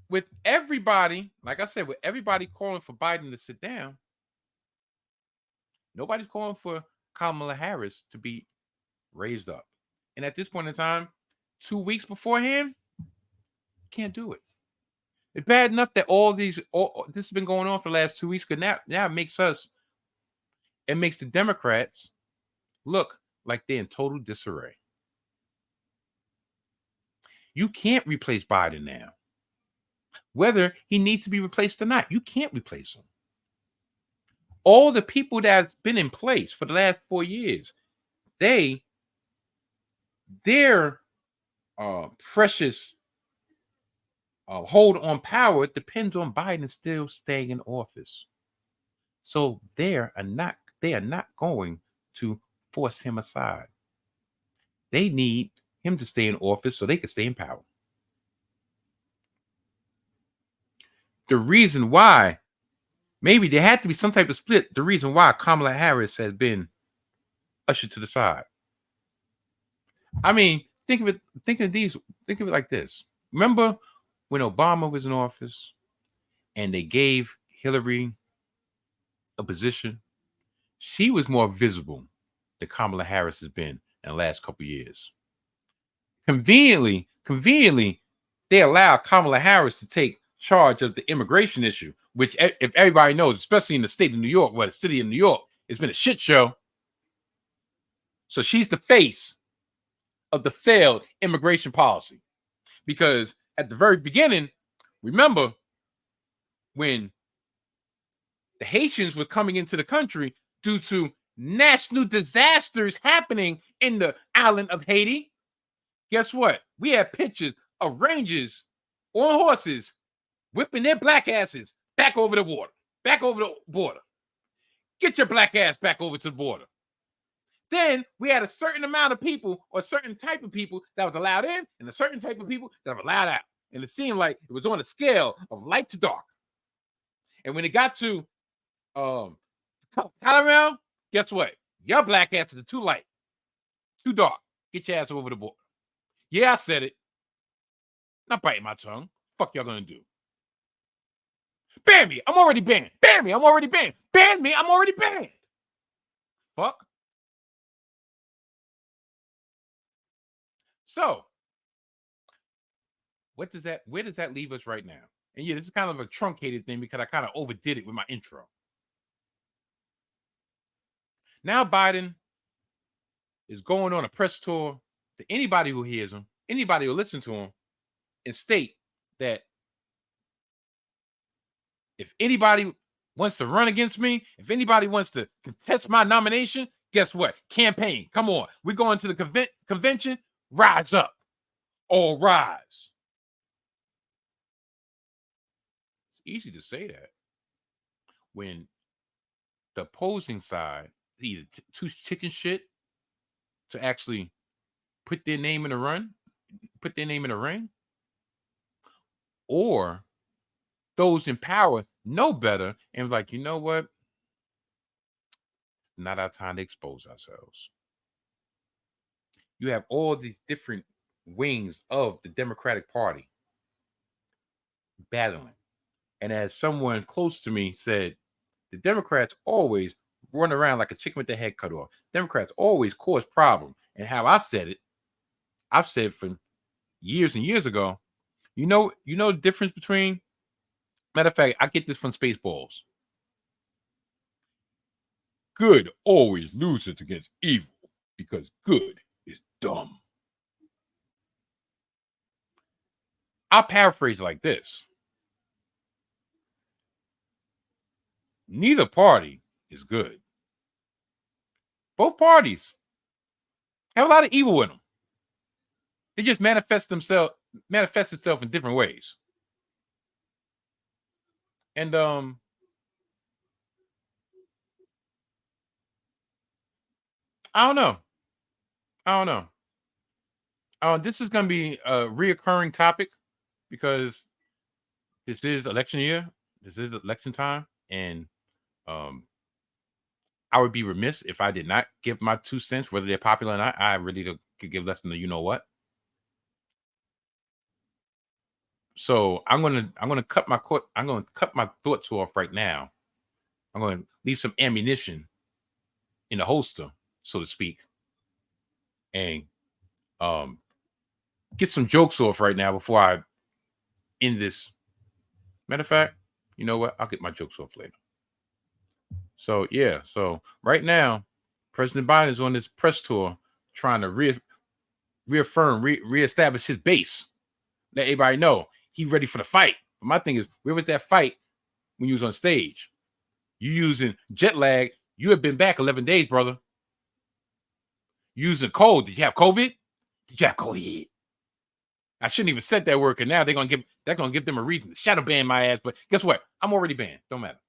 with everybody, like I said, with everybody calling for Biden to sit down, nobody's calling for Kamala Harris to be raised up. And at this point in time, 2 weeks beforehand, can't do it. It's bad enough that all this has been going on for the last 2 weeks, because now it makes the Democrats look like they're in total disarray. You can't replace Biden now. Whether he needs to be replaced or not, you can't replace him. All the people that's been in place for the last 4 years, their precious hold on power depends on Biden still staying in office. So they are not going to force him aside. They need him to stay in office so they can stay in power. The reason why, maybe there had to be some type of split. The reason why Kamala Harris has been ushered to the side. I mean, think of it like this. Remember when Obama was in office and they gave Hillary a position? She was more visible than Kamala Harris has been in the last couple of years. Conveniently, they allow Kamala Harris to take charge of the immigration issue, which, if everybody knows, especially in the state of New York, the city of New York, it's been a shit show. So she's the face of the failed immigration policy. Because at the very beginning, remember when the Haitians were coming into the country due to national disasters happening in the island of Haiti, guess what? We had pictures of Rangers on horses whipping their black asses back over the border. Get your black ass back over to the border. Then we had a certain amount of people or a certain type of people that was allowed in and a certain type of people that were allowed out. And it seemed like it was on a scale of light to dark. And when it got to Colorado, guess what? Your black ass is too light, too dark. Get your ass over the border. Yeah, I said it. Not biting my tongue. Fuck y'all gonna do? Ban me. I'm already banned. Ban me. I'm already banned. Ban me. I'm already banned. Fuck. So, where does that leave us right now? And yeah, this is kind of a truncated thing because I kind of overdid it with my intro. Now Biden is going on a press tour to anybody who hears him, anybody who listens to him, and state that if anybody wants to run against me, if anybody wants to contest my nomination, guess what? Campaign. Come on. We're going to the convention. Rise up. All rise. easy to say that when the opposing side either too chicken shit to actually put their name in the ring, or those in power know better and like, you know what? Not our time to expose ourselves. You have all these different wings of the Democratic Party battling. And as someone close to me said, the Democrats always run around like a chicken with their head cut off. Democrats always cause problems. And how I've said from years and years ago, you know the difference between, matter of fact, I get this from Spaceballs. Good always loses against evil because good is dumb. I'll paraphrase like this. Neither party is good. Both parties have a lot of evil in them. They just manifest itself in different ways. And I don't know. This is going to be a reoccurring topic because this is election year. This is election time, and I would be remiss if I did not give my 2 cents, whether they're popular or not. I really could give less than the you know what. So I'm gonna cut my thoughts off right now. I'm going to leave some ammunition in the holster, so to speak, and get some jokes off right now before I end this. Matter of fact, you know what? I'll get my jokes off later. So yeah, so right now, President Biden is on this press tour trying to reestablish his base. Let everybody know he's ready for the fight. But my thing is, where was that fight when you was on stage? You using jet lag. You have been back 11 days, brother. Using cold. Did you have COVID? Did you have COVID? I shouldn't even said that word, because now they're gonna give them a reason to shadow ban my ass. But guess what? I'm already banned. Don't matter.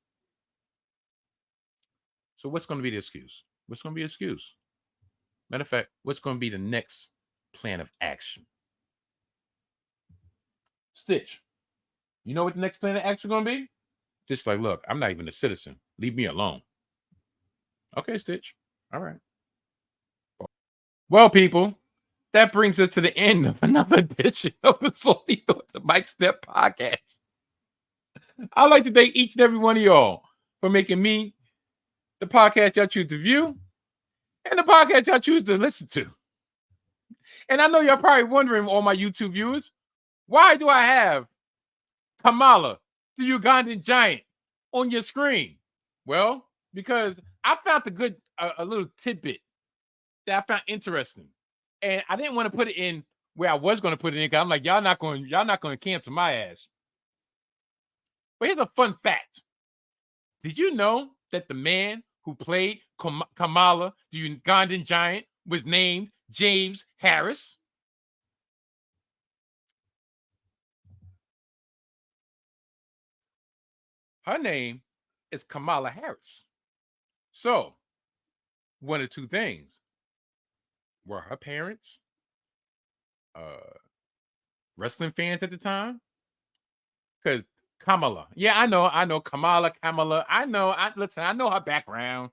So what's going to be the excuse? What's going to be the excuse? Matter of fact, what's going to be the next plan of action? Stitch, you know what the next plan of action is going to be? Stitch like, look, I'm not even a citizen. Leave me alone. Okay, Stitch. All right. Well, people, that brings us to the end of another edition of the Salty Thoughts of Mike Steph podcast. I'd like to thank each and every one of y'all for making me the podcast y'all choose to view and the podcast y'all choose to listen to. And I know y'all probably wondering, all my YouTube viewers, why do I have Kamala, the Ugandan giant, on your screen? Well, because I found a little tidbit that I found interesting. And I didn't want to put it in where I was going to put it in, because I'm like, y'all not going to cancel my ass. But here's a fun fact. Did you know that the man who played Kamala, the Ugandan giant, was named James Harris? Her name is Kamala Harris. So, one of two things. Were her parents wrestling fans at the time? Because Kamala. Yeah, I know Kamala. I know her background.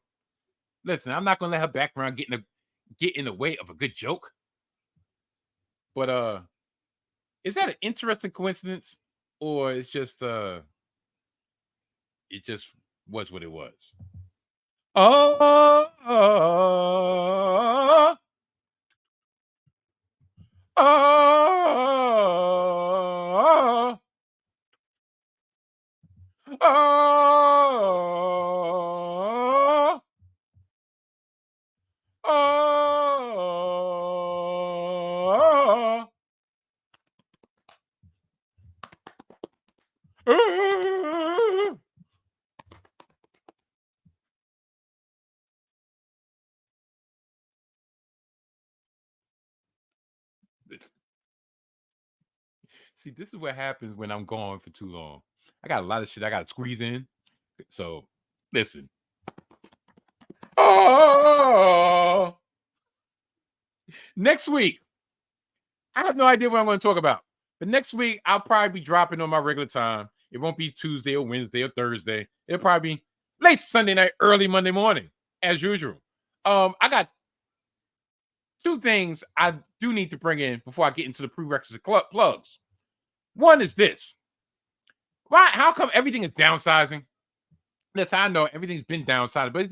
Listen, I'm not gonna let her background get in the way of a good joke. But is that an interesting coincidence, or it's just it just was what it was? Oh, oh, oh, oh, oh, oh. See, this is what happens when I'm gone for too long. I got a lot of shit I got to squeeze in. So listen. Oh, next week, I have no idea what I'm going to talk about. But next week, I'll probably be dropping on my regular time. It won't be Tuesday or Wednesday or Thursday. It'll probably be late Sunday night, early Monday morning, as usual. I got two things I do need to bring in before I get into the prerequisite plugs. One is this. Why? How come everything is downsizing? Listen, I know everything's been downsized, but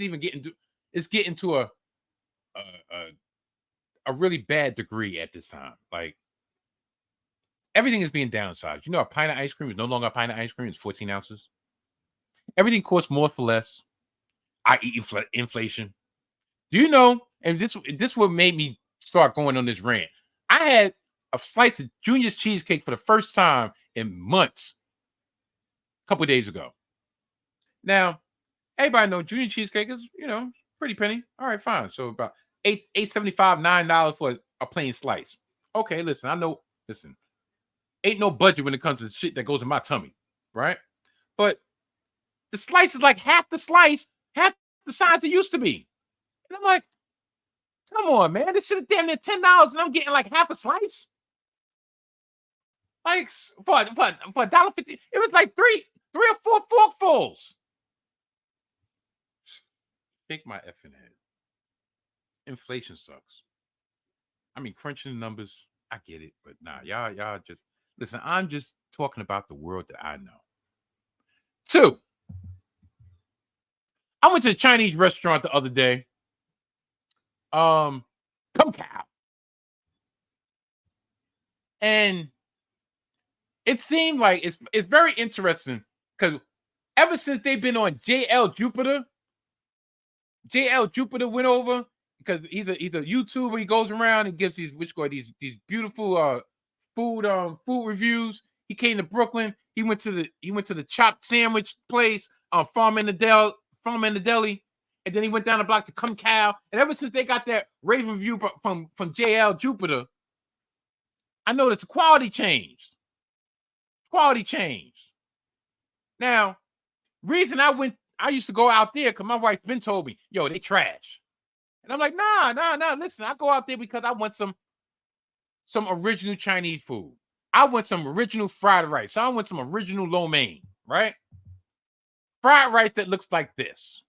it's getting to a really bad degree at this time. Like, everything is being downsized. You know, a pint of ice cream is no longer a pint of ice cream. It's 14 ounces. Everything costs more for less, i.e. inflation. Do you know, and this what made me start going on this rant. I had a slice of Junior's cheesecake for the first time in months a couple of days ago. Now, everybody knows Junior cheesecake is, pretty penny. All right, fine. So about $8.75, $9 for a plain slice. Okay, listen, I know, ain't no budget when it comes to shit that goes in my tummy, right? But the slice is like half the size it used to be. And I'm like, come on, man. This shit is damn near $10 and I'm getting like half a slice. Like, for $1.50, it was like three or four forkfuls. Shake my effing head. Inflation sucks. I mean, crunching the numbers, I get it. But nah, y'all just, listen, I'm just talking about the world that I know. 2, I went to a Chinese restaurant the other day. Kung Kao. And it seemed like it's very interesting because ever since they've been on JL Jupiter went over because he's a YouTuber. He goes around and gives these beautiful food reviews. He came to Brooklyn. He went to the chopped sandwich place Farm in the Deli, and then he went down the block to Kung Kao. And ever since they got that rave review from JL Jupiter, I noticed the quality changed. Now, reason I used to go out there because my wife been told me, yo, they trash. And I'm like, nah. Listen, I go out there because I want some original Chinese food. I want some original fried rice. I want some original lo mein, right? Fried rice that looks like this.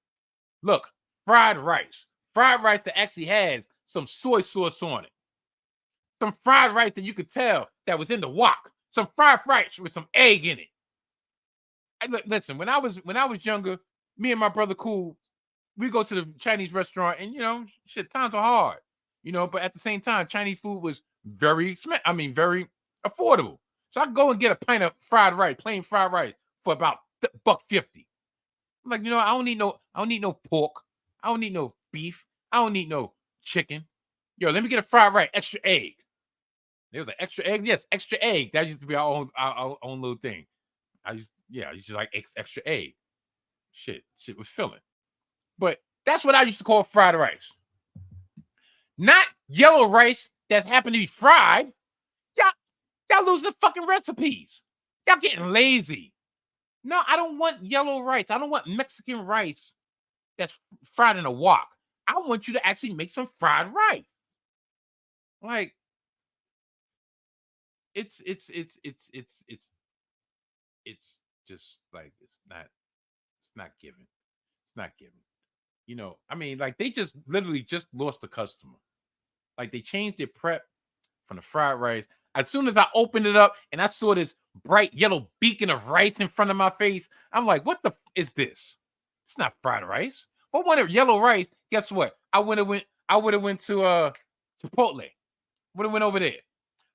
Look, fried rice. Fried rice that actually has some soy sauce on it. Some fried rice that you could tell that was in the wok. Some fried rice with some egg in it. And listen, when I was younger, me and my brother Cool, we go to the Chinese restaurant and, times are hard, but at the same time, Chinese food was very affordable. So I go and get a pint of fried rice, plain fried rice for about $1.50. I'm like, I don't need no pork. I don't need no beef. I don't need no chicken. Yo, let me get a fried rice, extra egg. There was an extra egg. Yes, extra egg. That used to be our own little thing. I used to like extra egg. Shit was filling. But that's what I used to call fried rice. Not yellow rice that's happened to be fried. Y'all losing the fucking recipes. Y'all getting lazy. No, I don't want yellow rice. I don't want Mexican rice that's fried in a wok. I want you to actually make some fried rice. Like, it's just like it's not given. It's not given. I mean, like they just literally just lost the customer. Like they changed their prep from the fried rice. As soon as I opened it up and I saw this bright yellow beacon of rice in front of my face, I'm like, what the is this? It's not fried rice. If I wanted yellow rice, guess what? I would have went to Chipotle. Would have went over there.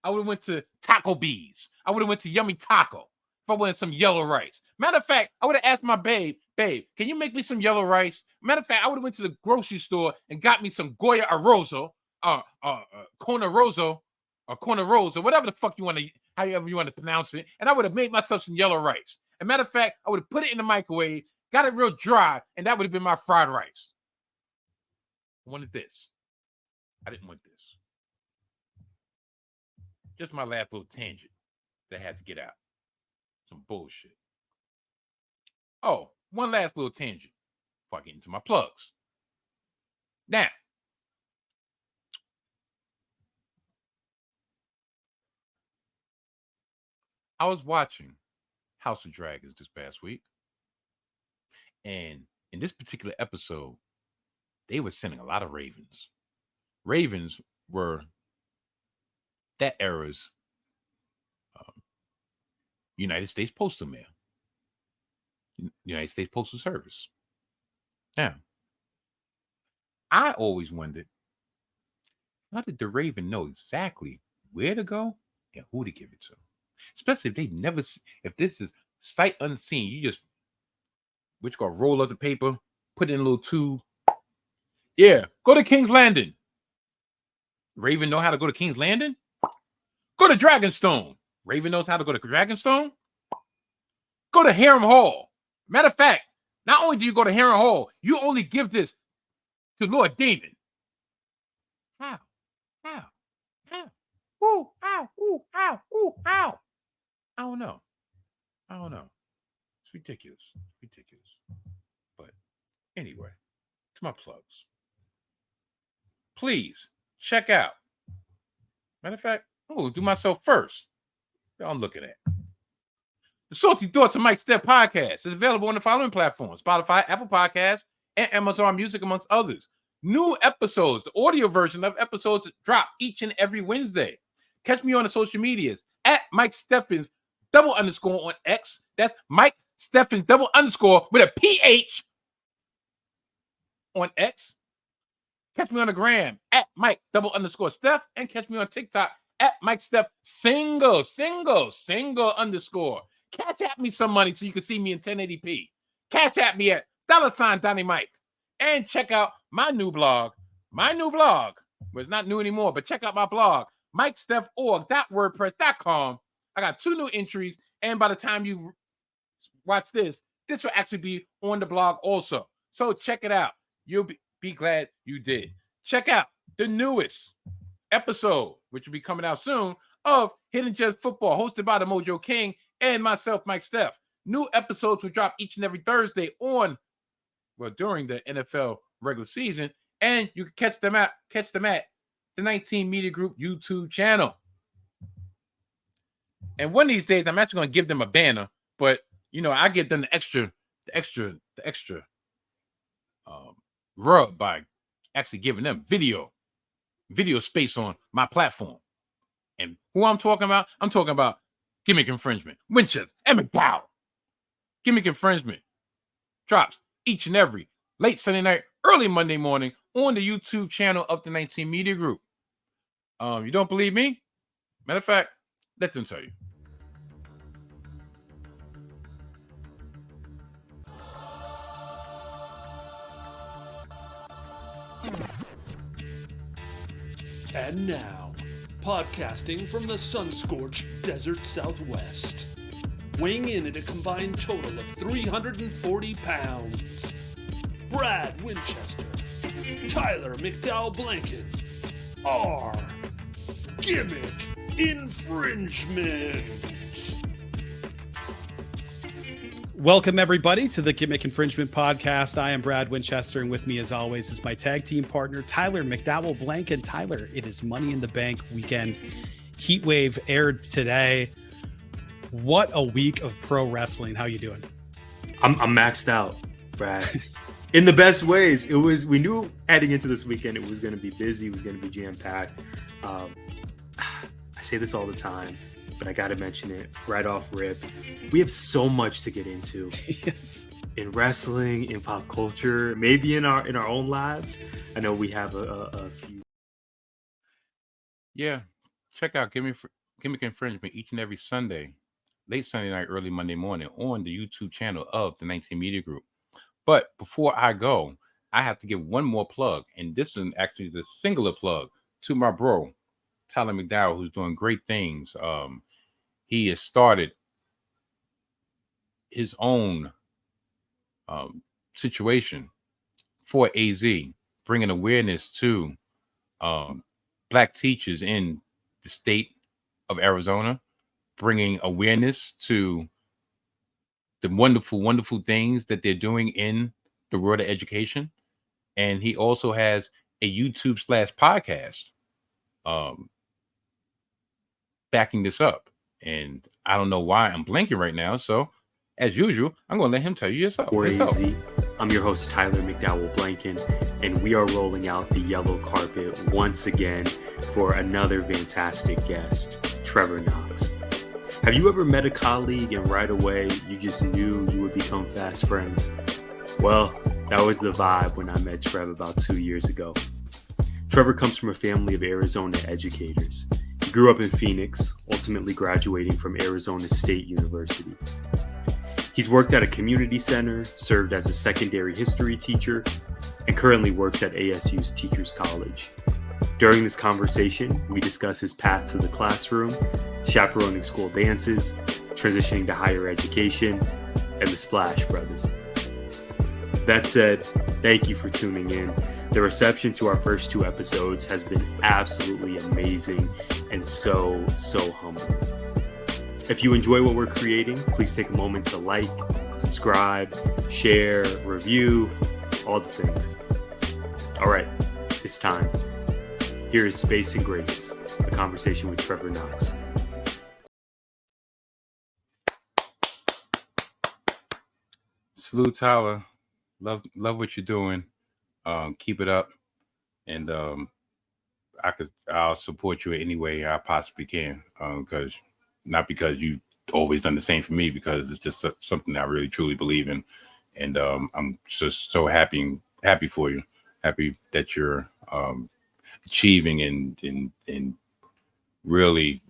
I would have went to Taco Bees. I would have went to Yummy Taco if I wanted some yellow rice. Matter of fact, I would have asked my babe, can you make me some yellow rice? Matter of fact, I would have went to the grocery store and got me some Goya Arrozo, Corner Rosa, whatever the fuck you want to, however you want to pronounce it. And I would have made myself some yellow rice. As a matter of fact, I would have put it in the microwave, got it real dry, and that would have been my fried rice. I wanted this. I didn't want this. Just my last little tangent that I had to get out. Some bullshit. Oh, one last little tangent before I get into my plugs. Now, I was watching House of Dragons this past week, and in this particular episode, they were sending a lot of ravens. Ravens were that era's United States Postal Mail, United States Postal Service. Now, I always wondered, how did the Raven know exactly where to go and who to give it to? Especially if they never, if this is sight unseen, you just, roll up the paper, put it in a little tube. Yeah, go to King's Landing. Raven know how to go to King's Landing? Go to Dragonstone. Raven knows how to go to Dragonstone. Go to Harem Hall. Matter of fact, not only do you go to Harem Hall, you only give this to Lord Damon. How? Ooh, ow, ooh, ow, ooh, ow. I don't know. It's ridiculous. But anyway, to my plugs. Please check out. Matter of fact, I'm going to do myself first. Y'all looking at. The Salty Thoughts of Mike Steph podcast is available on the following platforms: Spotify, Apple Podcasts, and Amazon Music, amongst others. New episodes, the audio version of episodes drop each and every Wednesday. Catch me on the social medias at Mike Steffens __ on X. That's Mike Steffens _ with a PH on X. Catch me on the gram at Mike _ Steph, and catch me on TikTok at Mike Steph single _. Catch at me some money so you can see me in 1080p. Catch at me at $Donnie Mike. And check out my new blog. Well, it's not new anymore, but check out my blog, MikeStephOrg.wordpress.com. I got 2 new entries, and by the time you watch this will actually be on the blog also. So check it out. You'll be glad you did. Check out the newest episode, which will be coming out soon, of Hidden Gems Football, hosted by the Mojo King and myself, Mike Steph. New episodes will drop each and every Thursday during the NFL regular season, and you can catch them at the 19 Media Group YouTube channel. And one of these days, I'm actually going to give them a banner, but I give them the extra rub by actually giving them video space on my platform. And who I'm talking about? I'm talking about Gimmick Infringement, Winchester, and McDowell. Gimmick Infringement drops each and every late Sunday night, early Monday morning on the YouTube channel of the 19 Media Group. You don't believe me? Matter of fact, let them tell you. And now, podcasting from the sun-scorched desert Southwest, weighing in at a combined total of 340 pounds, Brad Winchester, Tyler McDowell Blanken, are Gimmick Infringement. Welcome, everybody, to the Gimmick Infringement Podcast. I am Brad Winchester, and with me, as always, is my tag team partner, Tyler McDowell Blanken. Tyler, it is Money in the Bank weekend. Heatwave aired today. What a week of pro wrestling. How you doing? I'm maxed out, Brad. In the best ways. We knew heading into this weekend it was going to be busy, it was going to be jam-packed. I say this all the time, but I got to mention it right off rip. We have so much to get into. Yes. In wrestling, in pop culture, maybe in our own lives. I know we have a few. Yeah, check out Gimmick Infringement each and every Sunday, late Sunday night, early Monday morning on the YouTube channel of the 19 Media Group. But before I go, I have to give one more plug, and this is actually the singular plug to my bro, Tyler McDowell, who's doing great things. He has started his own situation for AZ, bringing awareness to Black teachers in the state of Arizona, bringing awareness to the wonderful, wonderful things that they're doing in the world of education. And he also has a YouTube / podcast backing this up. And I don't know why I'm blanking right now. So as usual, I'm going to let him tell you yourself. For AZ, I'm your host, Tyler McDowell Blanken, and we are rolling out the yellow carpet once again for another fantastic guest, Trevor Knox. Have you ever met a colleague and right away you just knew you would become fast friends? Well, that was the vibe when I met Trevor about 2 years ago. Trevor comes from a family of Arizona educators. He grew up in Phoenix, ultimately graduating from Arizona State University. He's worked at a community center, served as a secondary history teacher, and currently works at ASU's Teachers College. During this conversation, we discuss his path to the classroom, chaperoning school dances, transitioning to higher education, and the Splash Brothers. That said, thank you for tuning in. The reception to our first 2 episodes has been absolutely amazing and so humbling. If you enjoy what we're creating, please take a moment to like, subscribe, share, review, all the things. All right, it's time. Here is Space and Grace, a conversation with Trevor Knox. Salute, Tyler. Love what you're doing. Keep it up, and I'll support you any way I possibly can. Because not because you've always done the same for me, because it's just something I really truly believe in, and I'm just so happy for you. Happy that you're achieving and really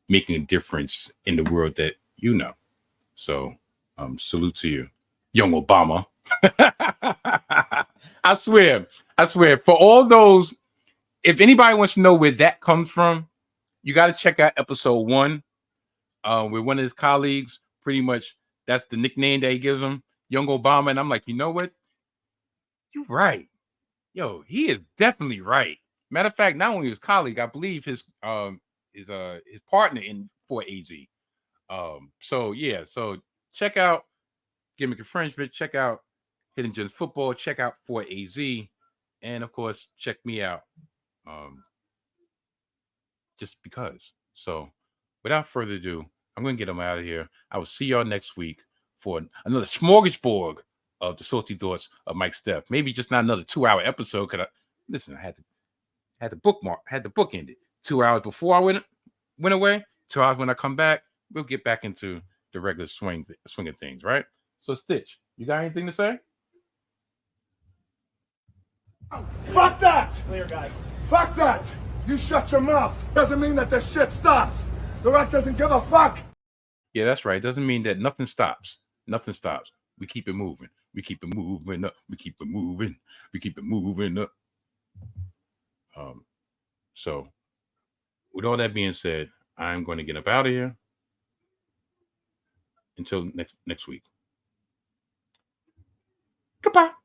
making a difference in the world that you know. So salute to you, young Obama. I swear, for all those, if anybody wants to know where that comes from, you got to check out episode 1 with one of his colleagues. Pretty much that's the nickname that he gives him, young Obama. And I'm like, you know what? You're right. Yo, he is definitely right. Matter of fact, not only his colleague, I believe his partner for AZ. So check out Gimmick Infringement, check out Hidden Gems Football, check out for AZ, and of course, check me out. Just because. So without further ado, I'm going to get them out of here. I will see y'all next week for another smorgasbord of the salty thoughts of Mike Steph. Maybe just not another 2-hour episode. I had the bookend it. 2 hours before I went away. 2 hours when I come back. We'll get back into the regular swing of things, right? So Stitch, you got anything to say? Fuck that! Clear, guys. Fuck that! You shut your mouth. Doesn't mean that this shit stops. The ref doesn't give a fuck. Yeah, that's right. Doesn't mean that nothing stops. Nothing stops. We keep it moving. We keep it moving up. We keep it moving. We keep it moving up. So with all that being said, I'm going to get up out of here until next week. Goodbye.